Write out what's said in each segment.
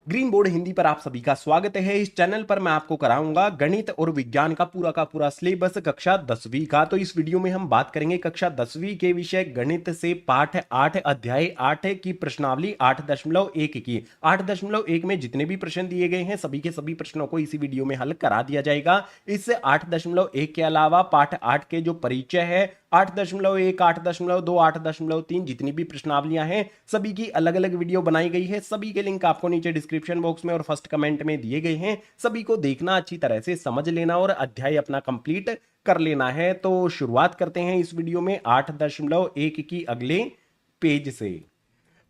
Green board Hindi पर आप सभी का स्वागत है। इस चैनल पर मैं आपको कराऊंगा गणित और विज्ञान का पूरा सिलेबस कक्षा 10वीं का। तो इस वीडियो में हम बात करेंगे कक्षा 10वीं के विषय गणित से पाठ 8 अध्याय 8 की प्रश्नावली 8.1 की। 8.1 में जितने भी प्रश्न दिए गए हैं सभी के सभी प्रश्नों को इसी वीडियो में हल करा दिया जाएगा। इस 8.1 के अलावा पाठ 8 के जो परिचय है 8.1, 8.2, 8.3 जितनी भी प्रश्नावलियां हैं सभी की अलग अलग वीडियो बनाई गई है। सभी के लिंक आपको नीचे डिस्क्रिप्शन बॉक्स में और फर्स्ट कमेंट में दिए गए हैं। सभी को देखना, अच्छी तरह से समझ लेना और अध्याय अपना कंप्लीट कर लेना है। तो शुरुआत करते हैं इस वीडियो में 8.1 की अगले पेज से।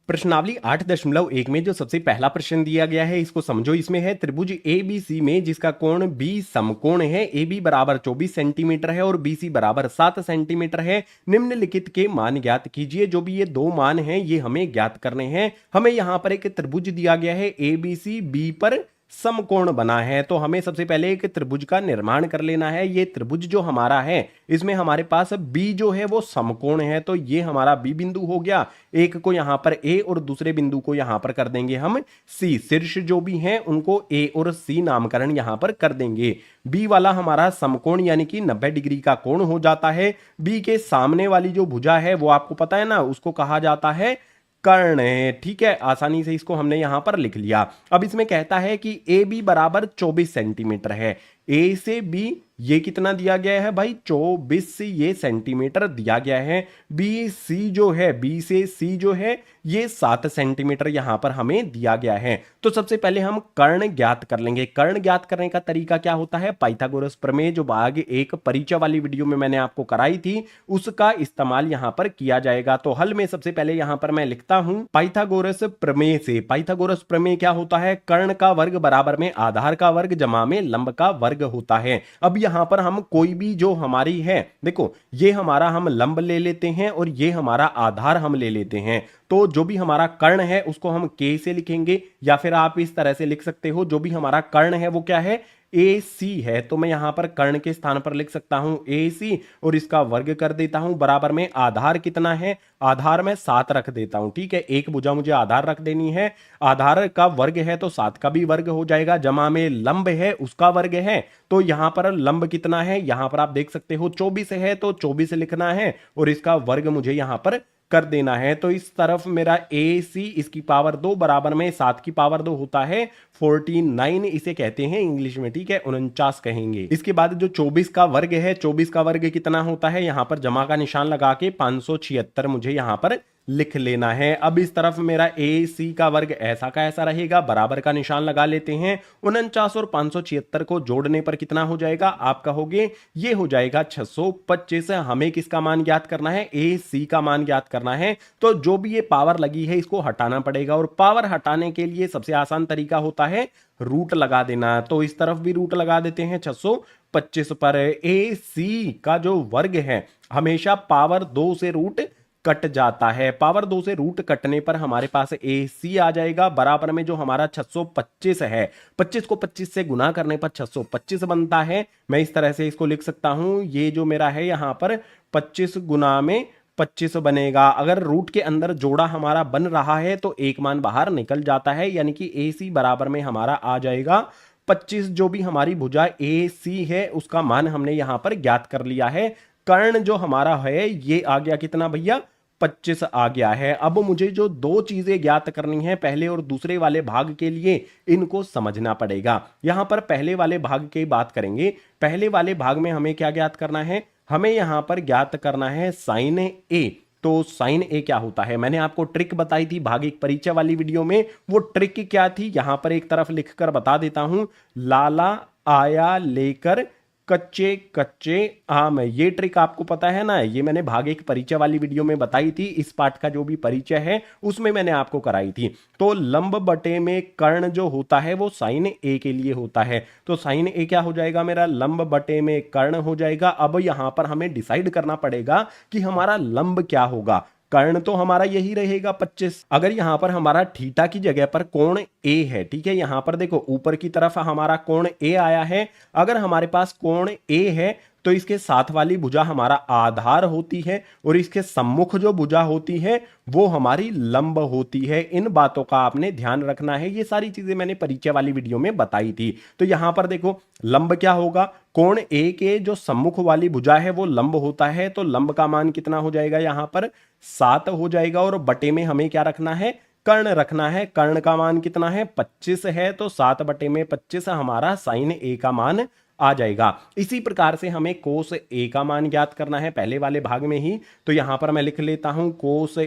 प्रश्नावली 8.1 में जो सबसे पहला प्रश्न दिया गया है इसको समझो। इसमें है त्रिभुज ABC में जिसका कोण B समकोण है। AB बराबर 24 सेंटीमीटर है और BC बराबर 7 सेंटीमीटर है। निम्नलिखित के मान ज्ञात कीजिए। जो भी ये दो मान हैं ये हमें ज्ञात करने हैं। हमें यहां पर एक त्रिभुज दिया गया है ABC, B पर समकोण बना है। तो हमें सबसे पहले एक त्रिभुज का निर्माण कर लेना है। ये त्रिभुज जो हमारा है इसमें हमारे पास B जो है वो समकोण है, तो ये हमारा B बिंदु हो गया। एक को यहां पर A और दूसरे बिंदु को यहां पर कर देंगे हम C। शीर्ष जो भी हैं उनको A और C नामकरण यहां पर कर देंगे। B वाला हमारा समकोण यानी कि 90 डिग्री का कोण हो जाता है। B के सामने वाली जो भुजा है वो आपको पता है ना, उसको कहा जाता है कर्ण है। ठीक है, आसानी से इसको हमने यहां पर लिख लिया। अब इसमें कहता है कि ए बी बराबर 24 सेंटीमीटर है। ए से बी ये कितना दिया गया है भाई, 24 ये सेंटीमीटर दिया गया है। बी सी जो है, बी से सी जो है ये 7 सेंटीमीटर यहां पर हमें दिया गया है। तो सबसे पहले हम कर्ण ज्ञात कर लेंगे। कर्ण ज्ञात करने का तरीका क्या होता है, पाइथागोरस प्रमेय जो भाग एक परिचय वाली वीडियो में मैंने आपको कराई थी उसका इस्तेमाल यहां पर किया जाएगा। तो हल में सबसे पहले यहां पर मैं लिखता हूं पाइथागोरस प्रमेय से। पाइथागोरस प्रमेय क्या होता है, कर्ण का वर्ग बराबर में आधार का वर्ग जमा में लंब का वर्ग होता है। अब यहां पर हम कोई भी जो हमारी है, देखो ये हमारा हम लंब ले लेते हैं और ये हमारा आधार हम ले लेते हैं। तो जो भी हमारा कर्ण है उसको हम k से लिखेंगे, या फिर आप इस तरह से लिख सकते हो जो भी हमारा कर्ण है वो क्या है, AC है। तो मैं यहां पर कर्ण के स्थान पर लिख सकता हूं AC और इसका वर्ग कर देता हूं। बराबर में आधार कितना है, आधार में 7 रख देता हूं। ठीक है, एक भुजा मुझे आधार रख देनी है। आधार का वर्ग है तो 7 का भी वर्ग हो जाएगा। जमा में लंब है उसका वर्ग है। तो यहां पर लंब कितना है, यहां पर आप देख सकते हो 24 है तो 24 लिखना है और इसका वर्ग मुझे यहां पर कर देना है। तो इस तरफ मेरा AC इसकी पावर 2 बराबर में 7 की पावर 2 होता है 49 इसे कहते हैं इंग्लिश में। ठीक है, 49 कहेंगे। इसके बाद जो 24 का वर्ग है, 24 का वर्ग कितना होता है, यहां पर जमा का निशान लगा के 576 मुझे यहां पर लिख लेना है। अब इस तरफ मेरा AC का वर्ग ऐसा का ऐसा रहेगा, बराबर का निशान लगा लेते हैं। 49 और 576 को जोड़ने पर कितना हो जाएगा, आप कहोगे ये हो जाएगा 625। हमें किसका मान ज्ञात करना है, AC का मान ज्ञात करना है। तो जो भी ये पावर लगी है इसको हटाना पड़ेगा और पावर हटाने के लिए सबसे आसान तरीका होता है रूट लगा देना। तो इस तरफ भी रूट लगा देते हैं 625 पर। AC का जो वर्ग है हमेशा पावर 2 से रूट कट जाता है। पावर 2 से रूट कटने पर हमारे पास AC आ जाएगा। बराबर में जो हमारा 625 है, 25 को 25 से गुना करने पर 625 बनता है। मैं इस तरह से इसको लिख सकता हूं, ये जो मेरा है यहां पर 25 गुना में 25 बनेगा। अगर रूट के अंदर जोड़ा हमारा बन रहा है तो एक मान बाहर निकल जाता है, यानी कि AC बराबर में हमारा आ जाएगा 25। जो भी हमारी भुजा AC है उसका मान हमने यहां पर ज्ञात कर लिया है। कर्ण जो हमारा है ये आ गया कितना भैया, 25 आ गया है। अब मुझे जो दो चीजें ज्ञात करनी है पहले और दूसरे वाले भाग के लिए, इनको समझना पड़ेगा। यहां पर पहले वाले भाग की बात करेंगे। पहले वाले भाग में हमें क्या ज्ञात करना है, हमें यहां पर ज्ञात करना है साइन A। तो साइन A क्या होता है, मैंने आपको ट्रिक बताई थी भाग एक परिचय वाली वीडियो में। वो ट्रिक क्या थी यहां पर एक तरफ लिखकर बता देता हूं, लाला आया लेकर कच्चे कच्चे आम। ये ट्रिक आपको पता है ना, ये मैंने भाग एक परिचय वाली वीडियो में बताई थी। इस पाठ का जो भी परिचय है उसमें मैंने आपको कराई थी। तो लंब बटे में कर्ण जो होता है वो साइन A के लिए होता है। तो साइन A क्या हो जाएगा मेरा, लंब बटे में कर्ण हो जाएगा। अब यहां पर हमें डिसाइड करना पड़ेगा कि हमारा लंब क्या होगा। कर्ण तो हमारा यही रहेगा 25। अगर यहां पर हमारा थीटा की जगह पर कोण ए है, ठीक है, यहां पर देखो ऊपर की तरफ हमारा कोण ए आया है। अगर हमारे पास कोण ए है तो इसके साथ वाली भुजा हमारा आधार होती है और इसके सम्मुख जो भुजा होती है वो हमारी लंब होती है। इन बातों का आपने ध्यान रखना है, ये सारी चीजें मैंने परिचय वाली वीडियो में बताई थी। तो यहां पर देखो लंब क्या होगा, कोण ए के जो सम्मुख वाली भुजा है वो लंब होता है, तो लंब का मान कितना हो जाएगा, यहां पर 7 हो जाएगा। और बटे में हमें क्या रखना है, कर्ण रखना है। कर्ण का मान कितना है, 25 है, तो 7 बटे में 25 हमारा साइन ए का मान आ जाएगा। इसी प्रकार से हमें कोस ए का मान ज्ञात करना है पहले वाले भाग में ही। तो यहां पर मैं लिख लेता हूं कोस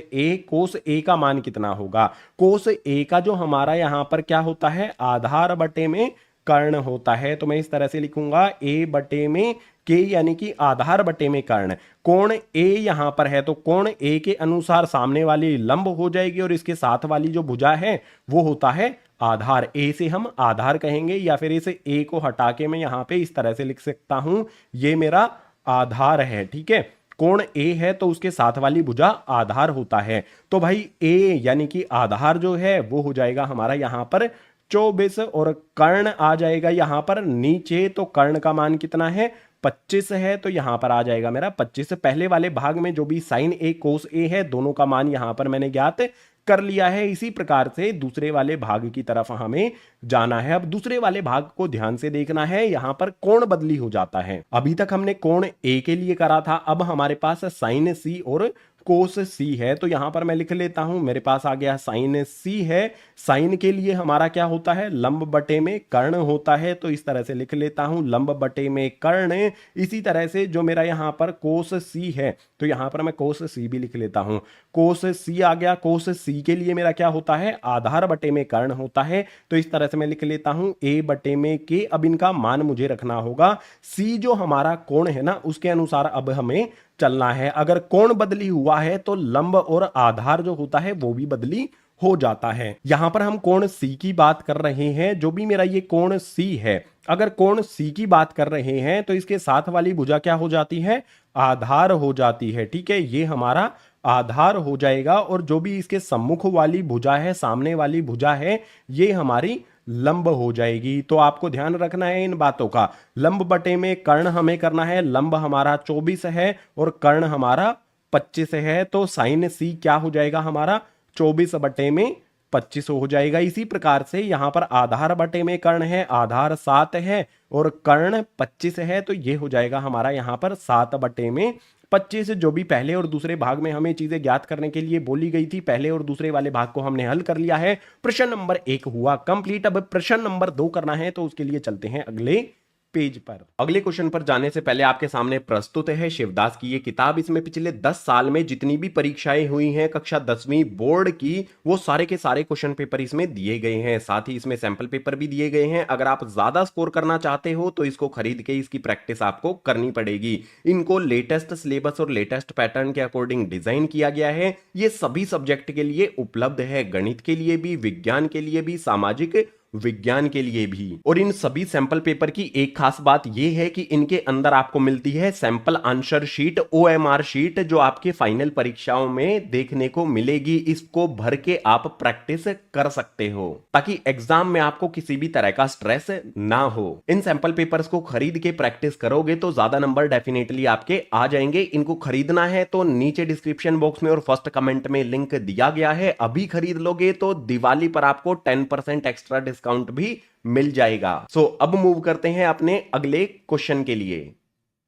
ए का मान कितना होगा, कोस ए का जो हमारा यहां पर क्या होता है, आधार बटे में कर्ण होता है। तो मैं इस तरह से लिखूंगा ए बटे में के यानी कि आधार बटे में कर्ण। कोण ए यहां पर है तो कोण ए के अनुसार सामने वाली लंब हो जाएगी और इसके साथ वाली जो भुजा है वो होता है आधार। ए से हम आधार कहेंगे या फिर इसे ए को हटा के मैं यहां पे इस तरह से लिख सकता हूं, ये मेरा आधार है, ठीक है। कोण ए है तो उसके साथ वाली भुजा आधार होता है। तो भाई ए यानी कि आधार जो है वो हो जाएगा हमारा यहां पर 24 और कर्ण आ जाएगा यहां पर नीचे। तो कर्ण का मान कितना है, 25 है, तो यहां पर आ जाएगा मेरा 25। पहले वाले भाग में जो भी साइन ए कोस ए है दोनों का मान यहां पर मैंने ज्ञात कर लिया है। इसी प्रकार से दूसरे वाले भाग की तरफ हमें जाना है। अब दूसरे वाले भाग को ध्यान से देखना है, यहां पर कोण बदली हो जाता है। अभी तक हमने कोण ए के लिए करा था, अब हमारे पास साइन सी और कोस सी है। तो यहां पर मैं लिख लेता हूं, मेरे पास आ गया साइन सी है। साइन के लिए हमारा क्या होता है, लंब बटे में कर्ण होता है। तो इस तरह से लिख लेता हूं लंब बटे में कर्ण। इसी तरह से जो मेरा यहां पर कोस सी है तो यहां पर मैं कोस सी भी लिख लेता हूं। कोस सी आ गया, कोस सी के लिए मेरा क्या होता है, आधार बटे में कर्ण होता है। तो इस तरह से मैं लिख लेता हूं ए बटे में के। अब इनका मान मुझे रखना होगा, सी जो हमारा कोण है ना उसके अनुसार अब हमें चलना है। अगर कोण बदली हुआ है तो लंब और आधार जो होता है वो भी बदली हो जाता है। यहां पर हम कोण सी की बात कर रहे हैं, जो भी मेरा ये कोण सी है, अगर कोण सी की बात कर रहे हैं तो इसके साथ वाली भुजा क्या हो जाती है, आधार हो जाती है, ठीक है, ये हमारा आधार हो जाएगा। और जो भी इसके सम्मुख वाली भुजा है, सामने वाली भुजा है, ये हमारी लंब हो जाएगी। तो आपको ध्यान रखना है इन बातों का। लंब बटे में कर्ण हमें करना है, लंब हमारा 24 है और कर्ण हमारा 25 है। तो साइन सी क्या हो जाएगा हमारा, 24 बटे में 25 हो जाएगा। इसी प्रकार से यहां पर आधार बटे में कर्ण है, आधार 7 है और कर्ण 25 है। तो ये हो जाएगा हमारा यहां पर 7 बटे में 25। जो भी पहले और दूसरे भाग में हमें चीजें ज्ञात करने के लिए बोली गई थी, पहले और दूसरे वाले भाग को हमने हल कर लिया है। प्रश्न नंबर 1 हुआ कंप्लीट। अब प्रश्न नंबर 2 करना है, तो उसके लिए चलते हैं अगले पेज पर। अगले क्वेश्चन पर जाने से पहले आपके सामने प्रस्तुत है शिवदास की ये किताब। इसमें पिछले 10 साल में जितनी भी परीक्षाएं हुई हैं कक्षा 10वीं बोर्ड की, वो सारे के सारे क्वेश्चन पेपर इसमें दिए गए हैं। साथ ही इसमें सैंपल पेपर भी दिए गए हैं। अगर आप ज्यादा स्कोर करना चाहते हो तो इसको खरीद के इसकी प्रैक्टिस आपको करनी पड़ेगी। इनको लेटेस्ट सिलेबस और लेटेस्ट पैटर्न के अकॉर्डिंग डिजाइन किया गया है। ये सभी सब्जेक्ट के लिए उपलब्ध है, गणित के लिए भी, विज्ञान के लिए भी, सामाजिक विज्ञान के लिए भी। और इन सभी सैंपल पेपर की एक खास बात यह है कि इनके अंदर आपको मिलती है sample answer sheet, OMR sheet, जो आपके फाइनल परीक्षाओं में देखने को मिलेगी। इसको भर के आप प्रैक्टिस कर सकते हो ताकि एग्जाम में आपको किसी भी तरह का स्ट्रेस ना हो। इन सैंपल पेपर्स को खरीद के प्रैक्टिस करोगे तो ज्यादा नंबर डेफिनेटली आपके आ जाएंगे। इनको खरीदना है तो नीचे डिस्क्रिप्शन बॉक्स में और फर्स्ट कमेंट में लिंक दिया गया है। अभी खरीद लोगे तो दिवाली पर आपको 10% एक्स्ट्रा डिस्काउंट भी मिल जाएगा। सो अब मूव करते हैं अपने अगले क्वेश्चन के लिए।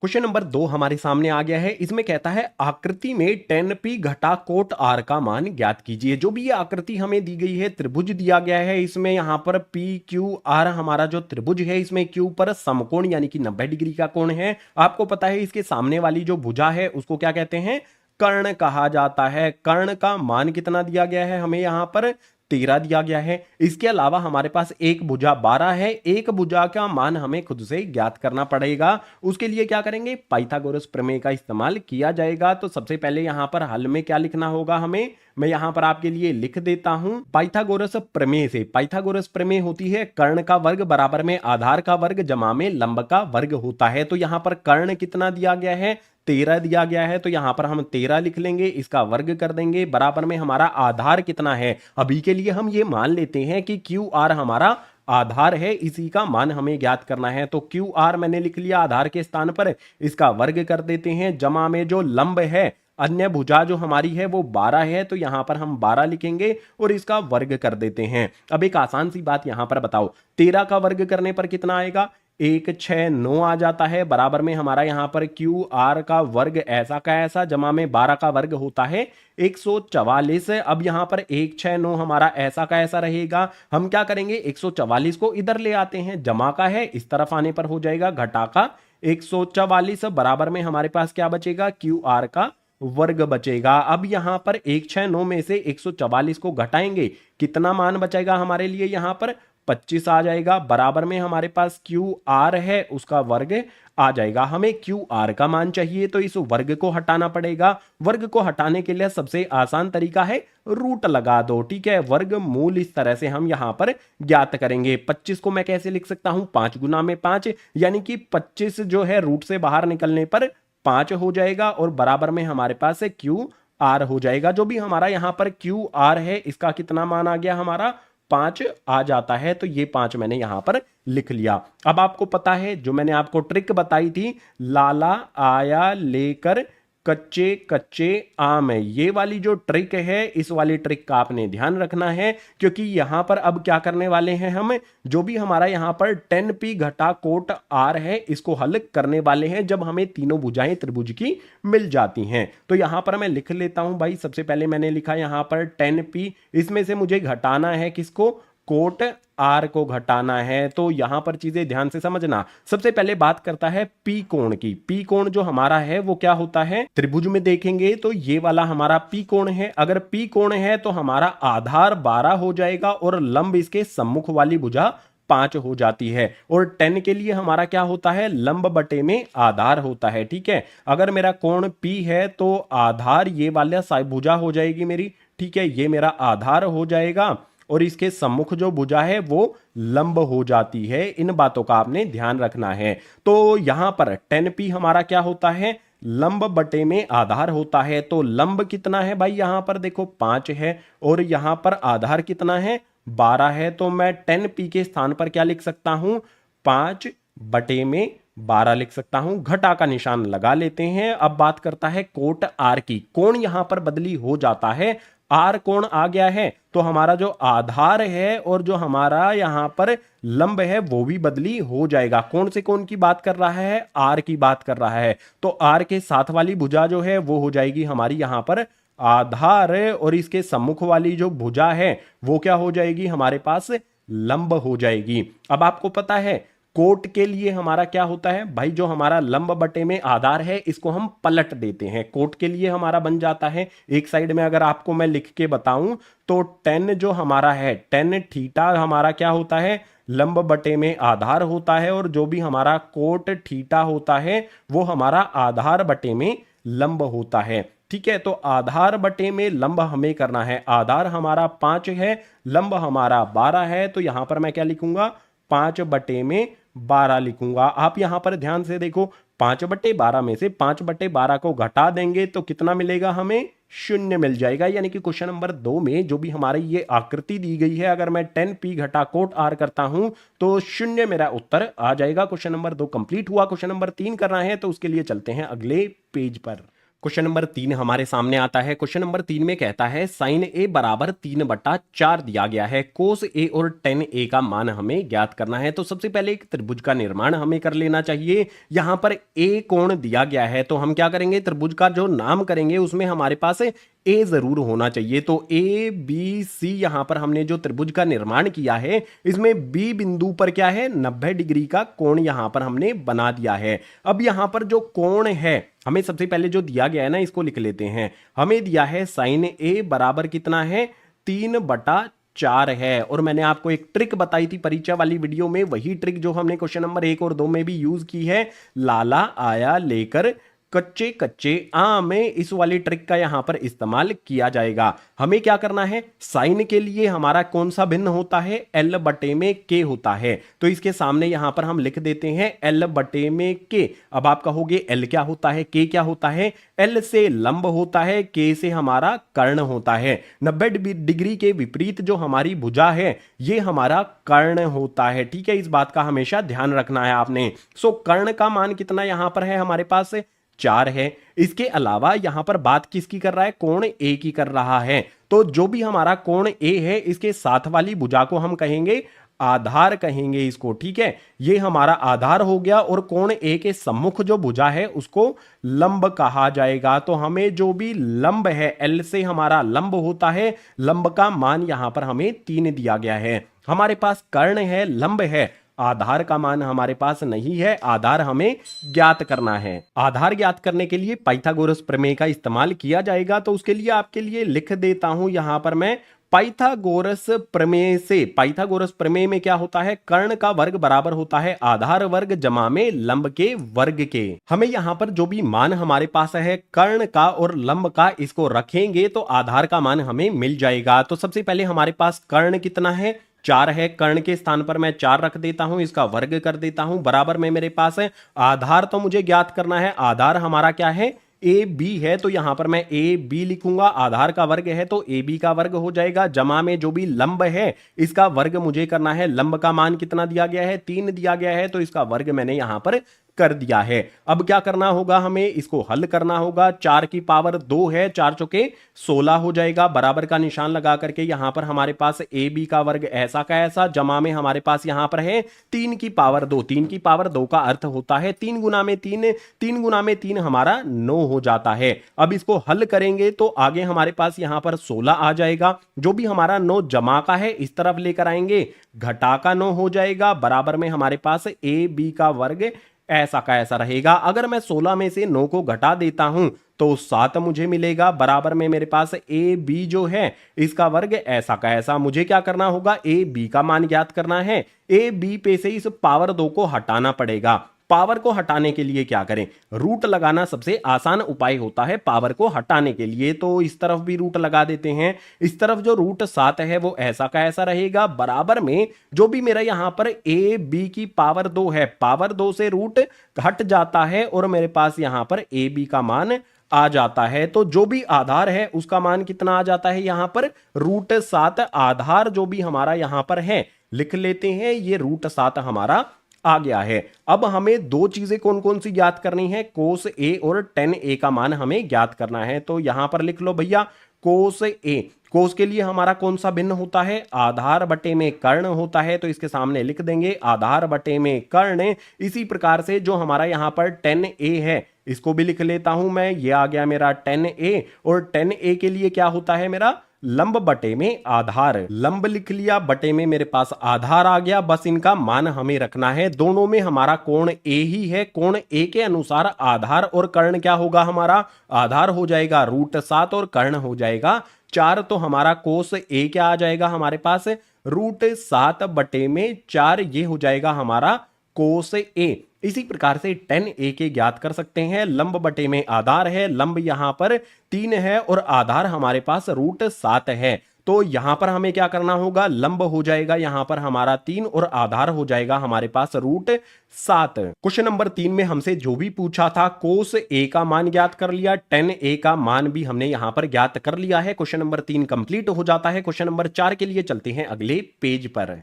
क्वेश्चन नंबर 2 हमारे सामने आ गया है। इसमें कहता है आकृति में tan p घटा कोट r का मान ज्ञात कीजिए। जो भी ये आकृति हमें दी गई है, त्रिभुज दिया गया है, इसमें यहां पर PQR हमारा जो त्रिभुज है, इसमें Q पर समकोण यानी कि 90 डिग्री का कोण है। आपको पता है इसके सामने वाली जो भुजा है उसको क्या कहते हैं, कर्ण कहा जाता है। कर्ण का मान कितना दिया गया है, हमें यहां पर 13 दिया गया है। इसके अलावा हमारे पास एक भुजा 12 है। एक भुजा का मान हमें खुद से ज्ञात करना पड़ेगा। उसके लिए क्या करेंगे, पाइथागोरस प्रमेय का इस्तेमाल किया जाएगा। तो सबसे पहले यहां पर हल में क्या लिखना होगा हमें, मैं यहां पर आपके लिए लिख देता हूं। पाइथागोरस प्रमेय से, पाइथागोरस प्रमेय होती है कर्ण का वर्ग बराबर में आधार का वर्ग जमा में लंब का वर्ग होता है। तो यहां पर कर्ण कितना दिया गया है, 13 दिया गया है तो यहां पर हम 13 लिख लेंगे, इसका वर्ग कर देंगे, बराबर में हमारा आधार कितना है। अभी के लिए हम ये मान लेते हैं कि क्यू आर हमारा आधार है, इसी का मान हमें ज्ञात करना है। तो क्यू आर मैंने लिख लिया आधार के स्थान पर, इसका वर्ग कर देते हैं, जमा में जो लंब है अन्य भुजा जो हमारी है वो 12 है, तो यहां पर हम 12 लिखेंगे और इसका वर्ग कर देते हैं। अब एक आसान सी बात यहां पर बताओ, 13 का वर्ग करने पर कितना आएगा, 169 आ जाता है, बराबर में हमारा यहां पर क्यू आर का वर्ग ऐसा का ऐसा, जमा में 12 का वर्ग होता है 144। अब यहां पर 169 हमारा ऐसा का ऐसा रहेगा, हम क्या करेंगे 144 को इधर ले आते हैं, जमा का है इस तरफ आने पर हो जाएगा घटा का 144, बराबर में हमारे पास क्या बचेगा, क्यू आर का वर्ग बचेगा। अब यहां पर 169 में से 144 को घटाएंगे, कितना मान बचेगा हमारे लिए, यहां पर 25 आ जाएगा, बराबर में हमारे पास क्यू आर है उसका वर्ग आ जाएगा। हमें क्यू आर का मान चाहिए तो इस वर्ग को हटाना पड़ेगा। वर्ग को हटाने के लिए सबसे आसान तरीका है रूट लगा दो, ठीक है। वर्ग मूल इस तरह से हम यहां पर ज्ञात करेंगे। 25 को मैं कैसे लिख सकता हूं, 5 गुना में 5, यानी कि 25 जो है रूट से बाहर निकलने पर 5 हो जाएगा और बराबर में हमारे पास क्यू आर हो जाएगा। जो भी हमारा यहां पर क्यू आर है इसका कितना मान आ गया, हमारा 5 आ जाता है। तो ये 5 मैंने यहां पर लिख लिया। अब आपको पता है जो मैंने आपको ट्रिक बताई थी, लाला आया लेकर कच्चे कच्चे आम, है ये वाली जो ट्रिक है, इस वाली ट्रिक का आपने ध्यान रखना है, क्योंकि यहां पर अब क्या करने वाले हैं हम, जो भी हमारा यहां पर 10p घटा कोट आर है इसको हल करने वाले हैं जब हमें तीनों भुजाएं त्रिभुज की मिल जाती हैं। तो यहां पर मैं लिख लेता हूं भाई, सबसे पहले मैंने लिखा यहां पर 10p, इसमें से मुझे घटाना है किसको, कोट आर को घटाना है। तो यहां पर चीजें ध्यान से समझना। सबसे पहले बात करता है पी कोण की। पी कोण जो हमारा है वो क्या होता है, त्रिभुज में देखेंगे तो ये वाला हमारा पी कोण है। अगर पी कोण है तो हमारा आधार 12 हो जाएगा और लंब इसके सम्मुख वाली भुजा 5 हो जाती है। और 10 के लिए हमारा क्या होता है, लंब बटे में आधार होता है, ठीक है। अगर मेरा कोण P है तो आधार ये वाला भुजा हो जाएगी मेरी, ठीक है, ये मेरा आधार हो जाएगा और इसके सम्मुख जो भुजा है वो लंब हो जाती है। इन बातों का आपने ध्यान रखना है। तो यहां पर 10p हमारा क्या होता है, लंब बटे में आधार होता है। तो लंब कितना है भाई, यहां पर देखो 5 है और यहां पर आधार कितना है, 12 है। तो मैं 10p के स्थान पर क्या लिख सकता हूं, 5 बटे में 12 लिख सकता हूं। घटा का निशान लगा लेते हैं। अब बात करता है कोट आर की। कोण यहां पर बदली हो जाता है, आर कोण आ गया है तो हमारा जो आधार है और जो हमारा यहां पर लंब है वो भी बदली हो जाएगा। कौन से कोण की बात कर रहा है, आर की बात कर रहा है। तो आर के साथ वाली भुजा जो है वो हो जाएगी हमारी यहां पर आधार और इसके सम्मुख वाली जो भुजा है वो क्या हो जाएगी, हमारे पास लंब हो जाएगी। अब आपको पता है कोट के लिए हमारा क्या होता है भाई, जो हमारा लंब बटे में आधार है इसको हम पलट देते हैं। कोट के लिए हमारा बन जाता है, एक साइड में अगर आपको मैं लिख के बताऊं तो 10 जो हमारा है, 10 थीटा हमारा क्या होता है, लंब बटे में आधार होता है। और जो भी हमारा कोट थीटा होता है वो हमारा आधार बटे में लंब होता है, ठीक है। तो आधार बटे में लंब हमें करना है। आधार हमारा 5 है, लंब हमारा 12 है। तो यहां पर मैं क्या लिखूंगा, 5 बटे में 12 लिखूंगा। आप यहां पर ध्यान से देखो, 5 बटे 12 में से 5 बटे 12 को घटा देंगे तो कितना मिलेगा, हमें 0 मिल जाएगा। यानी कि क्वेश्चन नंबर 2 में जो भी हमारी ये आकृति दी गई है, अगर मैं 10p घटा कोट आर करता हूं तो 0 मेरा उत्तर आ जाएगा। क्वेश्चन नंबर 2 कंप्लीट हुआ। क्वेश्चन नंबर 3 करना है तो उसके लिए चलते हैं अगले पेज पर। क्वेश्चन नंबर 3 हमारे सामने आता है। क्वेश्चन नंबर 3 में कहता है साइन ए बराबर 3/4 दिया गया है, कोस ए और टेन ए का मान हमें ज्ञात करना है। तो सबसे पहले एक त्रिभुज का निर्माण हमें कर लेना चाहिए। यहां पर ए कोण दिया गया है तो हम क्या करेंगे, त्रिभुज का जो नाम करेंगे उसमें हमारे पास ए जरूर होना चाहिए। तो ए बी सी यहां पर हमने जो त्रिभुज का निर्माण किया है इसमें बी बिंदु पर क्या है, 90 डिग्री का कोण यहां पर हमने बना दिया है। अब यहां पर जो कोण है हमें सबसे पहले जो दिया गया है ना इसको लिख लेते हैं। हमें दिया है साइन ए बराबर कितना है, 3/4 है। और मैंने आपको एक ट्रिक बताई थी परीक्षा वाली वीडियो में, वही ट्रिक जो हमने क्वेश्चन नंबर 1 और 2 में भी यूज की है। लाला आया लेकर कच्चे कच्चे आम में इस वाली ट्रिक का यहां पर इस्तेमाल किया जाएगा। हमें क्या करना है, साइन के लिए हमारा कौन सा भिन्न होता है, एल बटे में के होता है। तो इसके सामने यहां पर हम लिख देते हैं एल बटे में के। अब आप कहोगे एल क्या होता है, के क्या होता है। एल से लंब होता है, के से हमारा कर्ण होता है। 90 डिग्री के विपरीत जो हमारी भुजा है ये हमारा कर्ण होता है। ठीक है, इस बात का हमेशा ध्यान रखना है आपने। सो कर्ण का मान कितना यहां पर है हमारे पास, 4 है। इसके अलावा यहां पर बात किसकी कर रहा है, कोण ए की कर रहा है। तो जो भी हमारा कोण ए है इसके साथ वाली भुजा को हम कहेंगे आधार, कहेंगे इसको। ठीक है, ये हमारा आधार हो गया और कोण ए के सम्मुख जो भुजा है उसको लंब कहा जाएगा। तो हमें जो भी लंब है, एल से हमारा लंब होता है, लंब का मान यहां पर हमें 3 दिया गया है। हमारे पास कर्ण है, लंब है, आधार का मान हमारे पास नहीं है। आधार हमें ज्ञात करना है। आधार ज्ञात करने के लिए पाइथागोरस प्रमेय का इस्तेमाल किया जाएगा। तो उसके लिए आपके लिए लिख देता हूं यहां पर मैं पाइथागोरस प्रमेय से। पाइथागोरस प्रमेय में क्या होता है, कर्ण का वर्ग बराबर होता है आधार वर्ग जमा में लंब के वर्ग के। हमें यहां पर जो भी मान हमारे पास है कर्ण का और लंब का, इसको रखेंगे तो आधार का मान हमें मिल जाएगा। तो सबसे पहले हमारे पास कर्ण कितना है, 4 है। कर्ण के स्थान पर मैं 4 रख देता हूं, इसका वर्ग कर देता हूं, बराबर में मेरे पास है। आधार तो मुझे ज्ञात करना है, आधार हमारा क्या है, ए बी है। तो यहां पर मैं ए बी लिखूंगा, आधार का वर्ग है तो ए बी का वर्ग हो जाएगा, जमा में जो भी लंब है इसका वर्ग मुझे करना है। लंब का मान कितना दिया गया है, 3 दिया गया है, तो इसका वर्ग मैंने यहां पर कर दिया है। अब क्या करना होगा, हमें इसको हल करना होगा। 4 की पावर 2 है, 4 चौके 16 हो जाएगा, बराबर का निशान लगा करके यहां पर हमारे पास ए बी का वर्ग ऐसा का ऐसा, जमा में हमारे पास यहां पर है 3 की पावर 2। 3 की पावर 2 का अर्थ होता है 3 गुना में 3, 3 गुना में 3 हमारा 9 हो जाता है। अब इसको हल करेंगे तो आगे हमारे पास यहां पर 16 आ जाएगा। जो भी हमारा 9 जमा का है इस तरफ लेकर आएंगे, घटा का 9 हो जाएगा, बराबर में हमारे पास ए बी का वर्ग ऐसा का ऐसा रहेगा। अगर मैं 16 में से 9 को घटा देता हूं तो 7 मुझे मिलेगा, बराबर में मेरे पास ए बी जो है इसका वर्ग ऐसा का ऐसा। मुझे क्या करना होगा, ए बी का मान ज्ञात करना है। ए बी पे से इस पावर 2 को हटाना पड़ेगा। पावर को हटाने के लिए क्या करें, रूट लगाना सबसे आसान उपाय होता है पावर को हटाने के लिए। तो इस तरफ भी रूट लगा देते हैं। इस तरफ जो रूट 7 है वो ऐसा का ऐसा रहेगा, बराबर में जो भी मेरा यहां पर ए बी की पावर 2 है, पावर 2 से रूट हट जाता है और मेरे पास यहां पर ए बी का मान आ जाता है। तो जो भी आधार है उसका मान कितना आ जाता है यहां पर, रूट 7। आधार जो भी हमारा यहां पर है लिख लेते हैं, ये रूट 7 हमारा आ गया है। अब हमें दो चीजें कौन कौन सी ज्ञात करनी है, कोस ए और टेन ए का मान हमें ज्ञात करना है। तो यहां पर लिख लो भैया कोस ए। कोस के लिए हमारा कौन सा भिन्न होता है, आधार बटे में कर्ण होता है। तो इसके सामने लिख देंगे आधार बटे में कर्ण। इसी प्रकार से जो हमारा यहां पर टेन ए है इसको भी लिख लेता हूं मैं, ये आ गया मेरा टेन ए। और टेन ए के लिए क्या होता है मेरा, लंब बटे में आधार। लंब लिख लिया, बटे में मेरे पास आधार आ गया। बस इनका मान हमें रखना है। दोनों में हमारा कोण ए ही है। कोण ए के अनुसार आधार और कर्ण क्या होगा हमारा, आधार हो जाएगा रूट 7 और कर्ण हो जाएगा 4। तो हमारा कोस ए क्या आ जाएगा हमारे पास, रूट 7 बटे में 4। ये हो जाएगा हमारा कोस ए। इसी प्रकार से टेन ए के ज्ञात कर सकते हैं। लंब बटे में आधार है, लंब यहां पर 3 है और आधार हमारे पास रूट 7 है। तो यहां पर हमें क्या करना होगा, लंब हो जाएगा यहां पर हमारा 3 और आधार हो जाएगा हमारे पास रूट 7। क्वेश्चन नंबर 3 में हमसे जो भी पूछा था, कोस ए का मान ज्ञात कर लिया, टेन ए का मान भी हमने यहां पर ज्ञात कर लिया है। क्वेश्चन नंबर 3 कंप्लीट हो जाता है। क्वेश्चन नंबर 4 के लिए चलते हैं अगले पेज पर।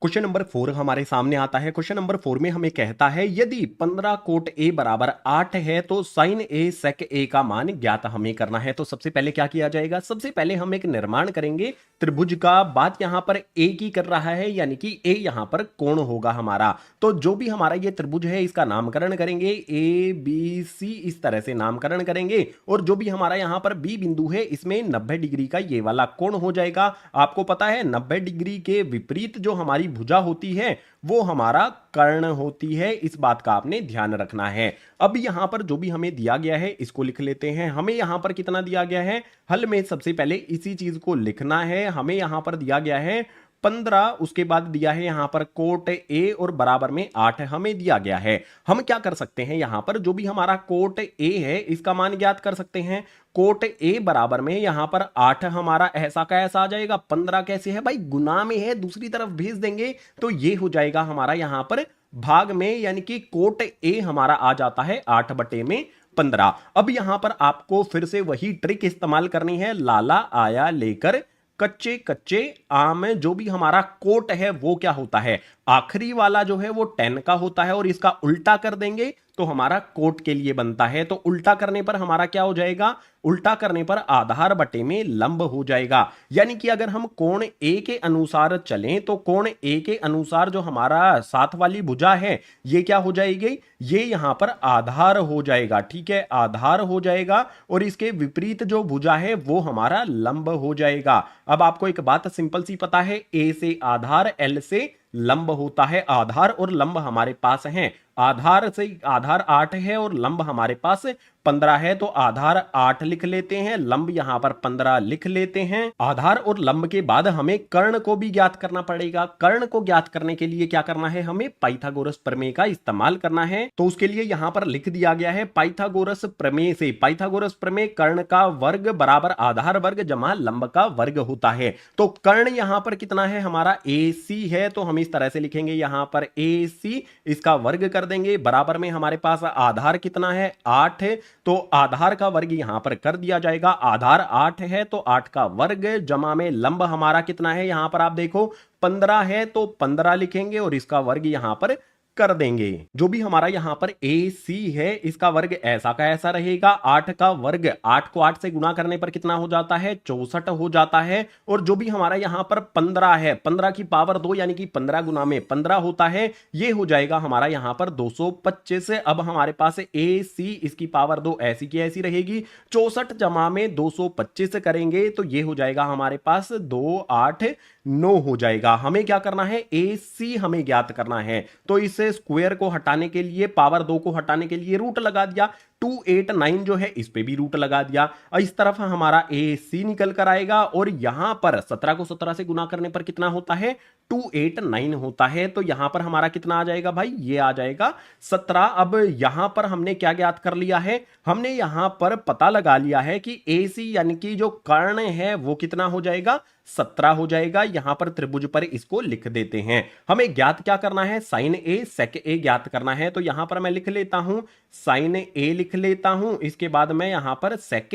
क्वेश्चन नंबर 4 हमारे सामने आता है। क्वेश्चन नंबर 4 में हमें कहता है यदि 15 कोट ए बराबर 8 है तो साइन ए सेक ए का मान ज्ञात हमें करना है। तो सबसे पहले क्या किया जाएगा, सबसे पहले हम एक निर्माण करेंगे त्रिभुज का। बात यहां पर ए की कर रहा है, यानी कि ए यहां पर कोण होगा हमारा। तो जो भी हमारा ये त्रिभुज है इसका नामकरण करेंगे, ए बी सी इस तरह से नामकरण करेंगे। और जो भी हमारा यहां पर बी बिंदु है इसमें 90 डिग्री का ये वाला कोण हो जाएगा। आपको पता है 90 डिग्री के विपरीत जो हमारी भुजा होती है वो हमारा कर्ण होती है। इस बात का आपने ध्यान रखना है। अब यहां पर जो भी हमें दिया गया है इसको लिख लेते हैं। हमें यहां पर कितना दिया गया है, हल में सबसे पहले इसी चीज को लिखना है। हमें यहां पर दिया गया है 15, उसके बाद दिया है यहां पर कोट ए और बराबर में 8 हमें दिया गया है। हम क्या कर सकते हैं, यहां पर जो भी हमारा कोट ए है इसका मान ज्ञात कर सकते हैं। कोट ए बराबर में यहां पर 8 हमारा ऐसा का ऐसा आ जाएगा, 15 कैसे है भाई, गुना में है, दूसरी तरफ भेज देंगे तो ये हो जाएगा हमारा यहां पर भाग में, यानी कि कोट ए हमारा आ जाता है 8 बटे में 15। अब यहां पर आपको फिर से वही ट्रिक इस्तेमाल करनी है, लाला आया लेकर कच्चे कच्चे आम। जो भी हमारा कोट है वो क्या होता है, आखिरी वाला जो है वो 10 का होता है और इसका उल्टा कर देंगे तो हमारा कोट के लिए बनता है। तो उल्टा करने पर हमारा क्या हो जाएगा, उल्टा करने पर आधार बटे में लंब हो जाएगा। यानी कि अगर हम कोण ए के अनुसार चलें तो कोण ए के अनुसार जो हमारा साथ वाली भुजा है ये क्या हो जाएगी, ये यहां पर आधार हो जाएगा। ठीक है, आधार हो जाएगा और इसके विपरीत जो भुजा है वो हमारा लंब हो जाएगा। अब आपको एक बात सिंपल सी पता है, ए से आधार, एल से लंब होता है। आधार और लंब हमारे पास हैं, आधार से आधार 8 है और लंब हमारे पास 15 है, तो आधार 8 लिख लेते हैं, लंब यहां पर 15 लिख लेते हैं। आधार और लंब के बाद हमें कर्ण को भी ज्ञात करना पड़ेगा। कर्ण को ज्ञात करने के लिए क्या करना है, हमें पाइथागोरस प्रमेय का इस्तेमाल करना है। तो उसके लिए यहां पर लिख दिया गया है, पाइथागोरस प्रमेय से, पाइथागोरस प्रमेय कर्ण का वर्ग बराबर आधार वर्ग जमा लंब का वर्ग होता है। तो कर्ण यहां पर कितना है हमारा, AC है, तो हम इस तरह से लिखेंगे यहां पर AC, इसका वर्ग कर देंगे, बराबर में हमारे पास आधार कितना है 8 है, तो आधार का वर्ग यहां पर कर दिया जाएगा। आधार 8 है तो 8 का वर्ग जमा में लंब हमारा कितना है, यहां पर आप देखो 15 है तो 15 लिखेंगे और इसका वर्ग यहां पर कर देंगे। जो भी हमारा यहां पर AC है इसका वर्ग ऐसा का ऐसा रहेगा। 8 का वर्ग, 8 को 8 से गुणा करने पर कितना हो जाता है, 64 हो जाता है। और जो भी हमारा यहां पर 15 है, 15 की पावर 2 यानी कि 15 गुना में 15 होता है, ये हो जाएगा हमारा यहां पर 225। अब हमारे पास AC, इसकी पावर 2 ऐसी की ऐसी रहेगी, 64 जमा में 225 करेंगे तो ये हो जाएगा हमारे पास 289 हो जाएगा। हमें क्या करना है, AC हमें ज्ञात करना है, तो इस स्क्वायर को हटाने के लिए, पावर 2 को हटाने के लिए रूट लगा दिया, 289 जो है इस पे भी रूट लगा दिया। और इस तरफ हमारा AC निकल कर आएगा और यहां पर 17 को 17 से गुना करने पर कितना होता है, 289 होता है। तो यहां पर हमारा कितना आ जाएगा भाई, ये आ जाएगा 17। अब यहां पर हमने क्या ज्ञात कर लिया है, हमने यहां पर पता लगा लिया है कि AC यानी कि जो कर्ण है वो कितना हो जाएगा, 17 हो जाएगा। यहां पर त्रिभुज पर इसको लिख देते हैं। हमें ज्ञात क्या करना है, साइन A सेक A ज्ञात करना है। तो यहां पर मैं लिख लेता हूं, साइन A लिख लेता हूं, इसके बाद मैं यहां पर सेक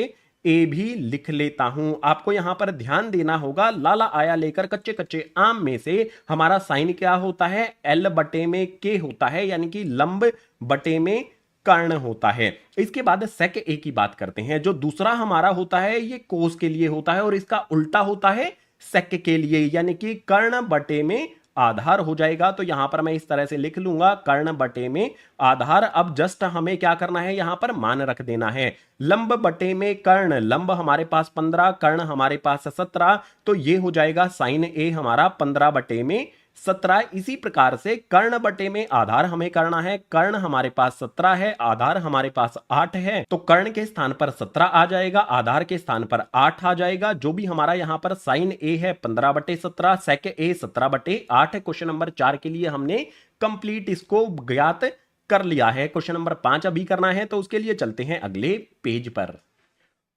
A भी लिख लेता हूं। आपको यहां पर ध्यान देना होगा, लाला आया लेकर कच्चे कच्चे आम में से हमारा साइन क्या होता है, L बटे में K होता है, यानी कि लंब बटे में कर्ण होता है। इसके बाद सेक A की बात करते हैं। जो दूसरा हमारा होता है ये कोस के लिए होता है और इसका उल्टा होता है सेक के लिए, यानी कि कर्ण बटे में आधार हो जाएगा। तो यहां पर मैं इस तरह से लिख लूंगा, कर्ण बटे में आधार। अब जस्ट हमें क्या करना है, यहां पर मान रख देना है, लंब बटे में कर्ण, लंब हमारे पास 15, कर्ण हमारे पास 17, तो ये हो जाएगा साइन A हमारा 15 बटे में 17। इसी प्रकार से कर्ण बटे में आधार हमें करना है, कर्ण हमारे पास 17 है, आधार हमारे पास 8 है, तो कर्ण के स्थान पर 17 आ जाएगा, आधार के स्थान पर 8 आ जाएगा। जो भी हमारा यहां पर साइन A है 15 बटे 17, सेक A 17 बटे 8 है। क्वेश्चन नंबर 4 के लिए हमने कंप्लीट इसको ज्ञात कर लिया है। क्वेश्चन नंबर 5 अभी करना है, तो उसके लिए चलते हैं अगले पेज पर।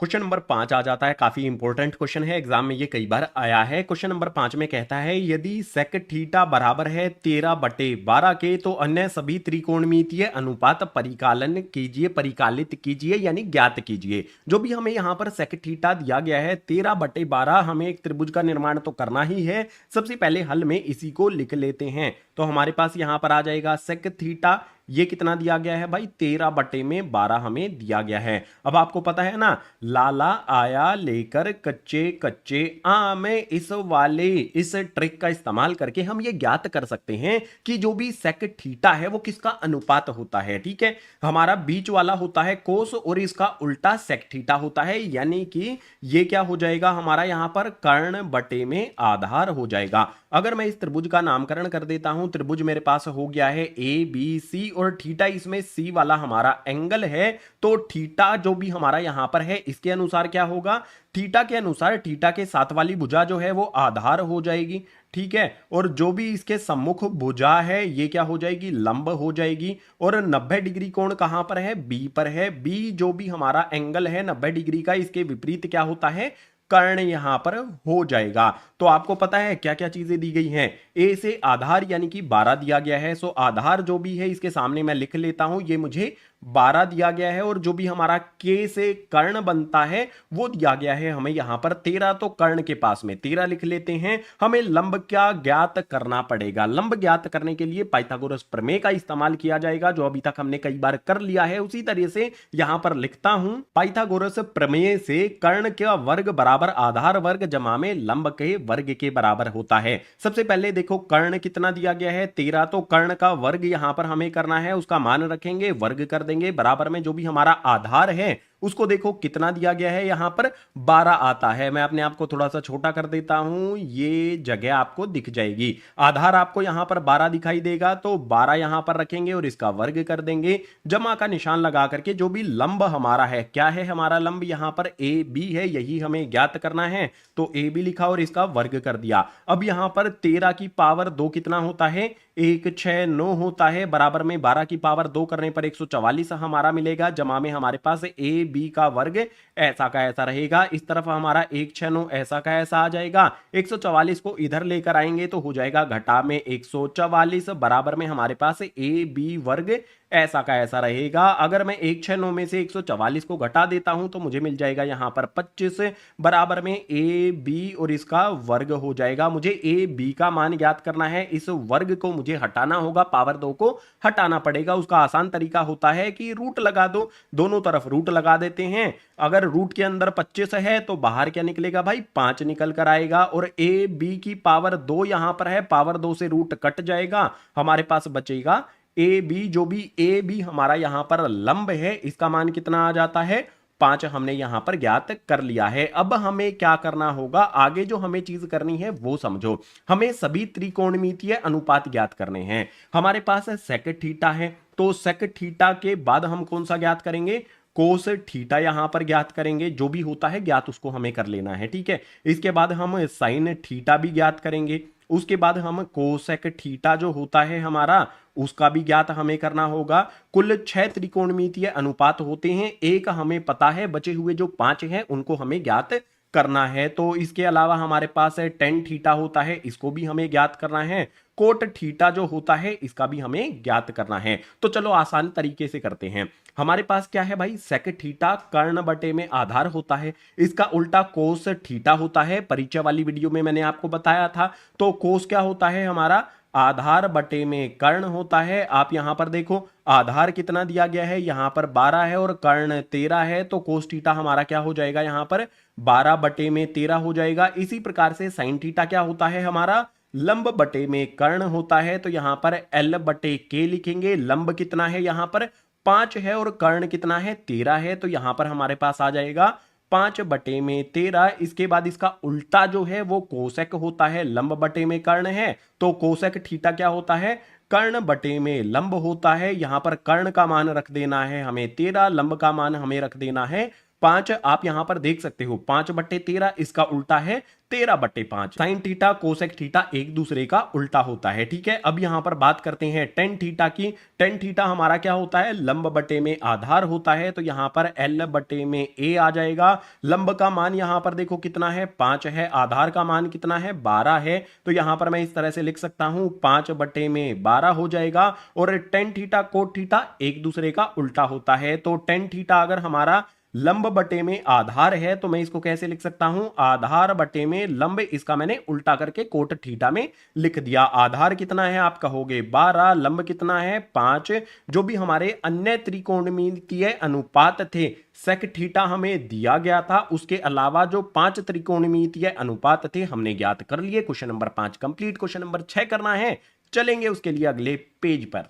क्वेश्चन नंबर 5 आ जाता है, काफी इंपॉर्टेंट क्वेश्चन है, एग्जाम में ये कई बार आया है। क्वेश्चन नंबर 5 में कहता है, यदि सेक थीटा बराबर है 13 बटे 12 के, तो अन्य सभी त्रिकोणमितीय अनुपात परिकालन कीजिए, परिकालित कीजिए, यानी ज्ञात कीजिए। जो भी हमें यहाँ पर सेक थीटा दिया गया है 13 बटे 12, हमें एक त्रिभुज का निर्माण तो करना ही है। सबसे पहले हल में इसी को लिख लेते हैं। तो हमारे पास यहाँ पर आ जाएगा सेक थीटा, ये कितना दिया गया है भाई, 13 बटे में 12 हमें दिया गया है। अब आपको पता है ना, लाला आया लेकर कच्चे कच्चे आम, इस वाले इस ट्रिक का इस्तेमाल करके हम ये ज्ञात कर सकते हैं कि जो भी सेक थीटा है वो किसका अनुपात होता है। ठीक है, हमारा बीच वाला होता है कोस और इसका उल्टा सेक थीटा होता है, यानी कि ये क्या हो जाएगा हमारा यहां पर कर्ण बटे में आधार हो जाएगा। अगर मैं इस त्रिभुज का नामकरण कर देता हूं, त्रिभुज मेरे पास हो गया है ABC और थीटा इसमें सी वाला हमारा एंगल है, तो थीटा जो भी हमारा यहां पर है इसके अनुसार क्या होगा, थीटा के अनुसार थीटा के साथ वाली भुजा जो है वो आधार हो जाएगी, ठीक है। और जो भी इसके सम्मुख भुजा है ये क्या हो जाएगी, लंब हो जाएगी। और 90 डिग्री कोण कहां पर है, बी पर है। बी जो भी हमारा एंगल है 90 डिग्री का, इसके विपरीत क्या होता है, कर्ण यहां पर हो जाएगा। तो आपको पता है क्या क्या चीजें दी गई हैं, ए से आधार यानी कि 12 दिया गया है, सो आधार जो भी है इसके सामने मैं लिख लेता हूं, ये मुझे 12 दिया गया है। और जो भी हमारा के से कर्ण बनता है वो दिया गया है हमें यहां पर 13, तो कर्ण के पास में 13 लिख लेते हैं। हमें लंब क्या ज्ञात करना पड़ेगा, लंब ज्ञात करने के लिए पाइथागोरस प्रमेय का इस्तेमाल किया जाएगा, जो अभी तक हमने कई बार कर लिया है। उसी तरह से यहां पर लिखता हूं, पाइथागोरस प्रमेय से कर्ण का वर्ग बराबर आधार वर्ग जमा में लंब के वर्ग के बराबर होता है। सबसे पहले देखो कर्ण कितना दिया गया है, 13, तो कर्ण का वर्ग यहां पर हमें करना है, उसका मान रखेंगे, वर्ग कर देंगे, बराबर में जो भी हमारा आधार है उसको देखो कितना दिया गया है, यहां पर 12 आता है। मैं अपने आप को थोड़ा सा छोटा कर देता हूं, ये जगह आपको दिख जाएगी। आधार आपको यहां पर 12 दिखाई देगा, तो 12 यहां पर रखेंगे और इसका वर्ग कर देंगे, जमा का निशान लगा करके। जो भी लंब हमारा है, क्या है हमारा लंब, यहां पर ए बी है, यही हमें ज्ञात करना है, तो ए बी लिखा और इसका वर्ग कर दिया। अब यहां पर 13 की पावर 2 कितना होता है, 169 होता है, बराबर में 12 की पावर 2 करने पर 144 हमारा मिलेगा, जमा में हमारे पास ए बी का वर्ग ऐसा का ऐसा रहेगा। इस तरफ हमारा 169 ऐसा का ऐसा आ जाएगा, 144 को इधर लेकर आएंगे तो हो जाएगा घटा में 144, बराबर में हमारे पास ए बी वर्ग ऐसा का ऐसा रहेगा। अगर मैं 169 में से 144 को घटा देता हूं तो मुझे मिल जाएगा यहां पर 25, बराबर में ए बी और इसका वर्ग हो जाएगा। मुझे ए बी का मान ज्ञात करना है, इस वर्ग को मुझे हटाना होगा, पावर 2 को हटाना पड़ेगा। उसका आसान तरीका होता है कि रूट लगा दो, दोनों तरफ रूट लगा देते हैं। अगर रूट के अंदर 25 है तो बाहर क्या निकलेगा भाई, 5 निकल कर आएगा। और ए बी की पावर 2 यहां पर है, पावर 2 से रूट कट जाएगा, हमारे पास बचेगा ए बी। जो भी ए बी हमारा यहां पर लंब है, इसका मान कितना आ जाता है, 5 हमने यहां पर ज्ञात कर लिया है। अब हमें क्या करना होगा, आगे जो हमें चीज करनी है वो समझो। हमें सभी त्रिकोणमितीय अनुपात ज्ञात करने हैं। हमारे पास सेक थीटा है, तो सेक थीटा के बाद हम कौन सा ज्ञात करेंगे, कोस थीटा यहां पर ज्ञात करेंगे। जो भी होता है ज्ञात उसको हमें कर लेना है, ठीक है। इसके बाद हम साइन थीटा भी ज्ञात करेंगे। उसके बाद हम कोसेक थीटा जो होता है हमारा, उसका भी ज्ञात हमें करना होगा। कुल 6 त्रिकोणमितीय अनुपात होते हैं, एक हमें पता है, बचे हुए जो 5 हैं उनको हमें ज्ञात करना है। तो इसके अलावा हमारे पास है टेन थीटा होता है, इसको भी हमें ज्ञात करना है। कोट थीटा जो होता है इसका भी हमें ज्ञात करना है। तो चलो आसान तरीके से करते हैं। हमारे पास क्या है भाई, सेक थीटा कर्ण बटे में आधार होता है, इसका उल्टा कोस थीटा होता है। परिचय वाली वीडियो में मैंने आपको बताया था। तो कोस क्या होता है हमारा, आधार बटे में कर्ण होता है। आप यहां पर देखो आधार कितना दिया गया है, यहां पर 12 है और कर्ण 13 है, तो कोस थीटा हमारा क्या हो जाएगा, यहां पर 12 बटे में 13 हो जाएगा। इसी प्रकार से साइन थीटा क्या होता है हमारा, लंब बटे में कर्ण होता है, तो यहां पर एल बटे के लिखेंगे। लंब कितना है यहां पर 5 है और कर्ण कितना है 13 है, तो यहां पर हमारे पास आ जाएगा 5 बटे में 13। इसके बाद इसका उल्टा जो है वो कोसेक होता है, लंब बटे में कर्ण है, तो कोसेक थीटा क्या होता है, कर्ण बटे में लंब होता है। यहां पर कर्ण का मान रख देना है हमें 13, लंब का मान हमें रख देना है 5। आप यहां पर देख सकते हो 5 बटे 13, इसका उल्टा है 13 बटे 5। साइन थीटा कोसेक थीटा एक दूसरे का उल्टा होता है, ठीक है। अब यहां पर बात करते हैं टेन थीटा की। टेन थीटा हमारा क्या होता है, लंब बटे में आधार होता है, तो यहां पर एल बटे में ए आ जाएगा। लंब का मान यहां पर देखो कितना है 5 है, आधार का मान कितना है 12 है, तो यहां पर मैं इस तरह से लिख सकता हूं 5 बटे में 12 हो जाएगा। और टेन थीटा कोट थीटा एक दूसरे का उल्टा होता है, तो टेन थीटा अगर हमारा लंब बटे में आधार है तो मैं इसको कैसे लिख सकता हूं, आधार बटे में लंब, इसका मैंने उल्टा करके कोट थीटा में लिख दिया। आधार कितना है आप कहोगे 12, लंब कितना है 5। जो भी हमारे अन्य त्रिकोणमितीय अनुपात थे, सेक थीटा हमें दिया गया था, उसके अलावा जो 5 त्रिकोणमितीय अनुपात थे हमने ज्ञात कर लिए। Question number 5 complete. Question number 6 करना है, चलेंगे उसके लिए अगले पेज पर।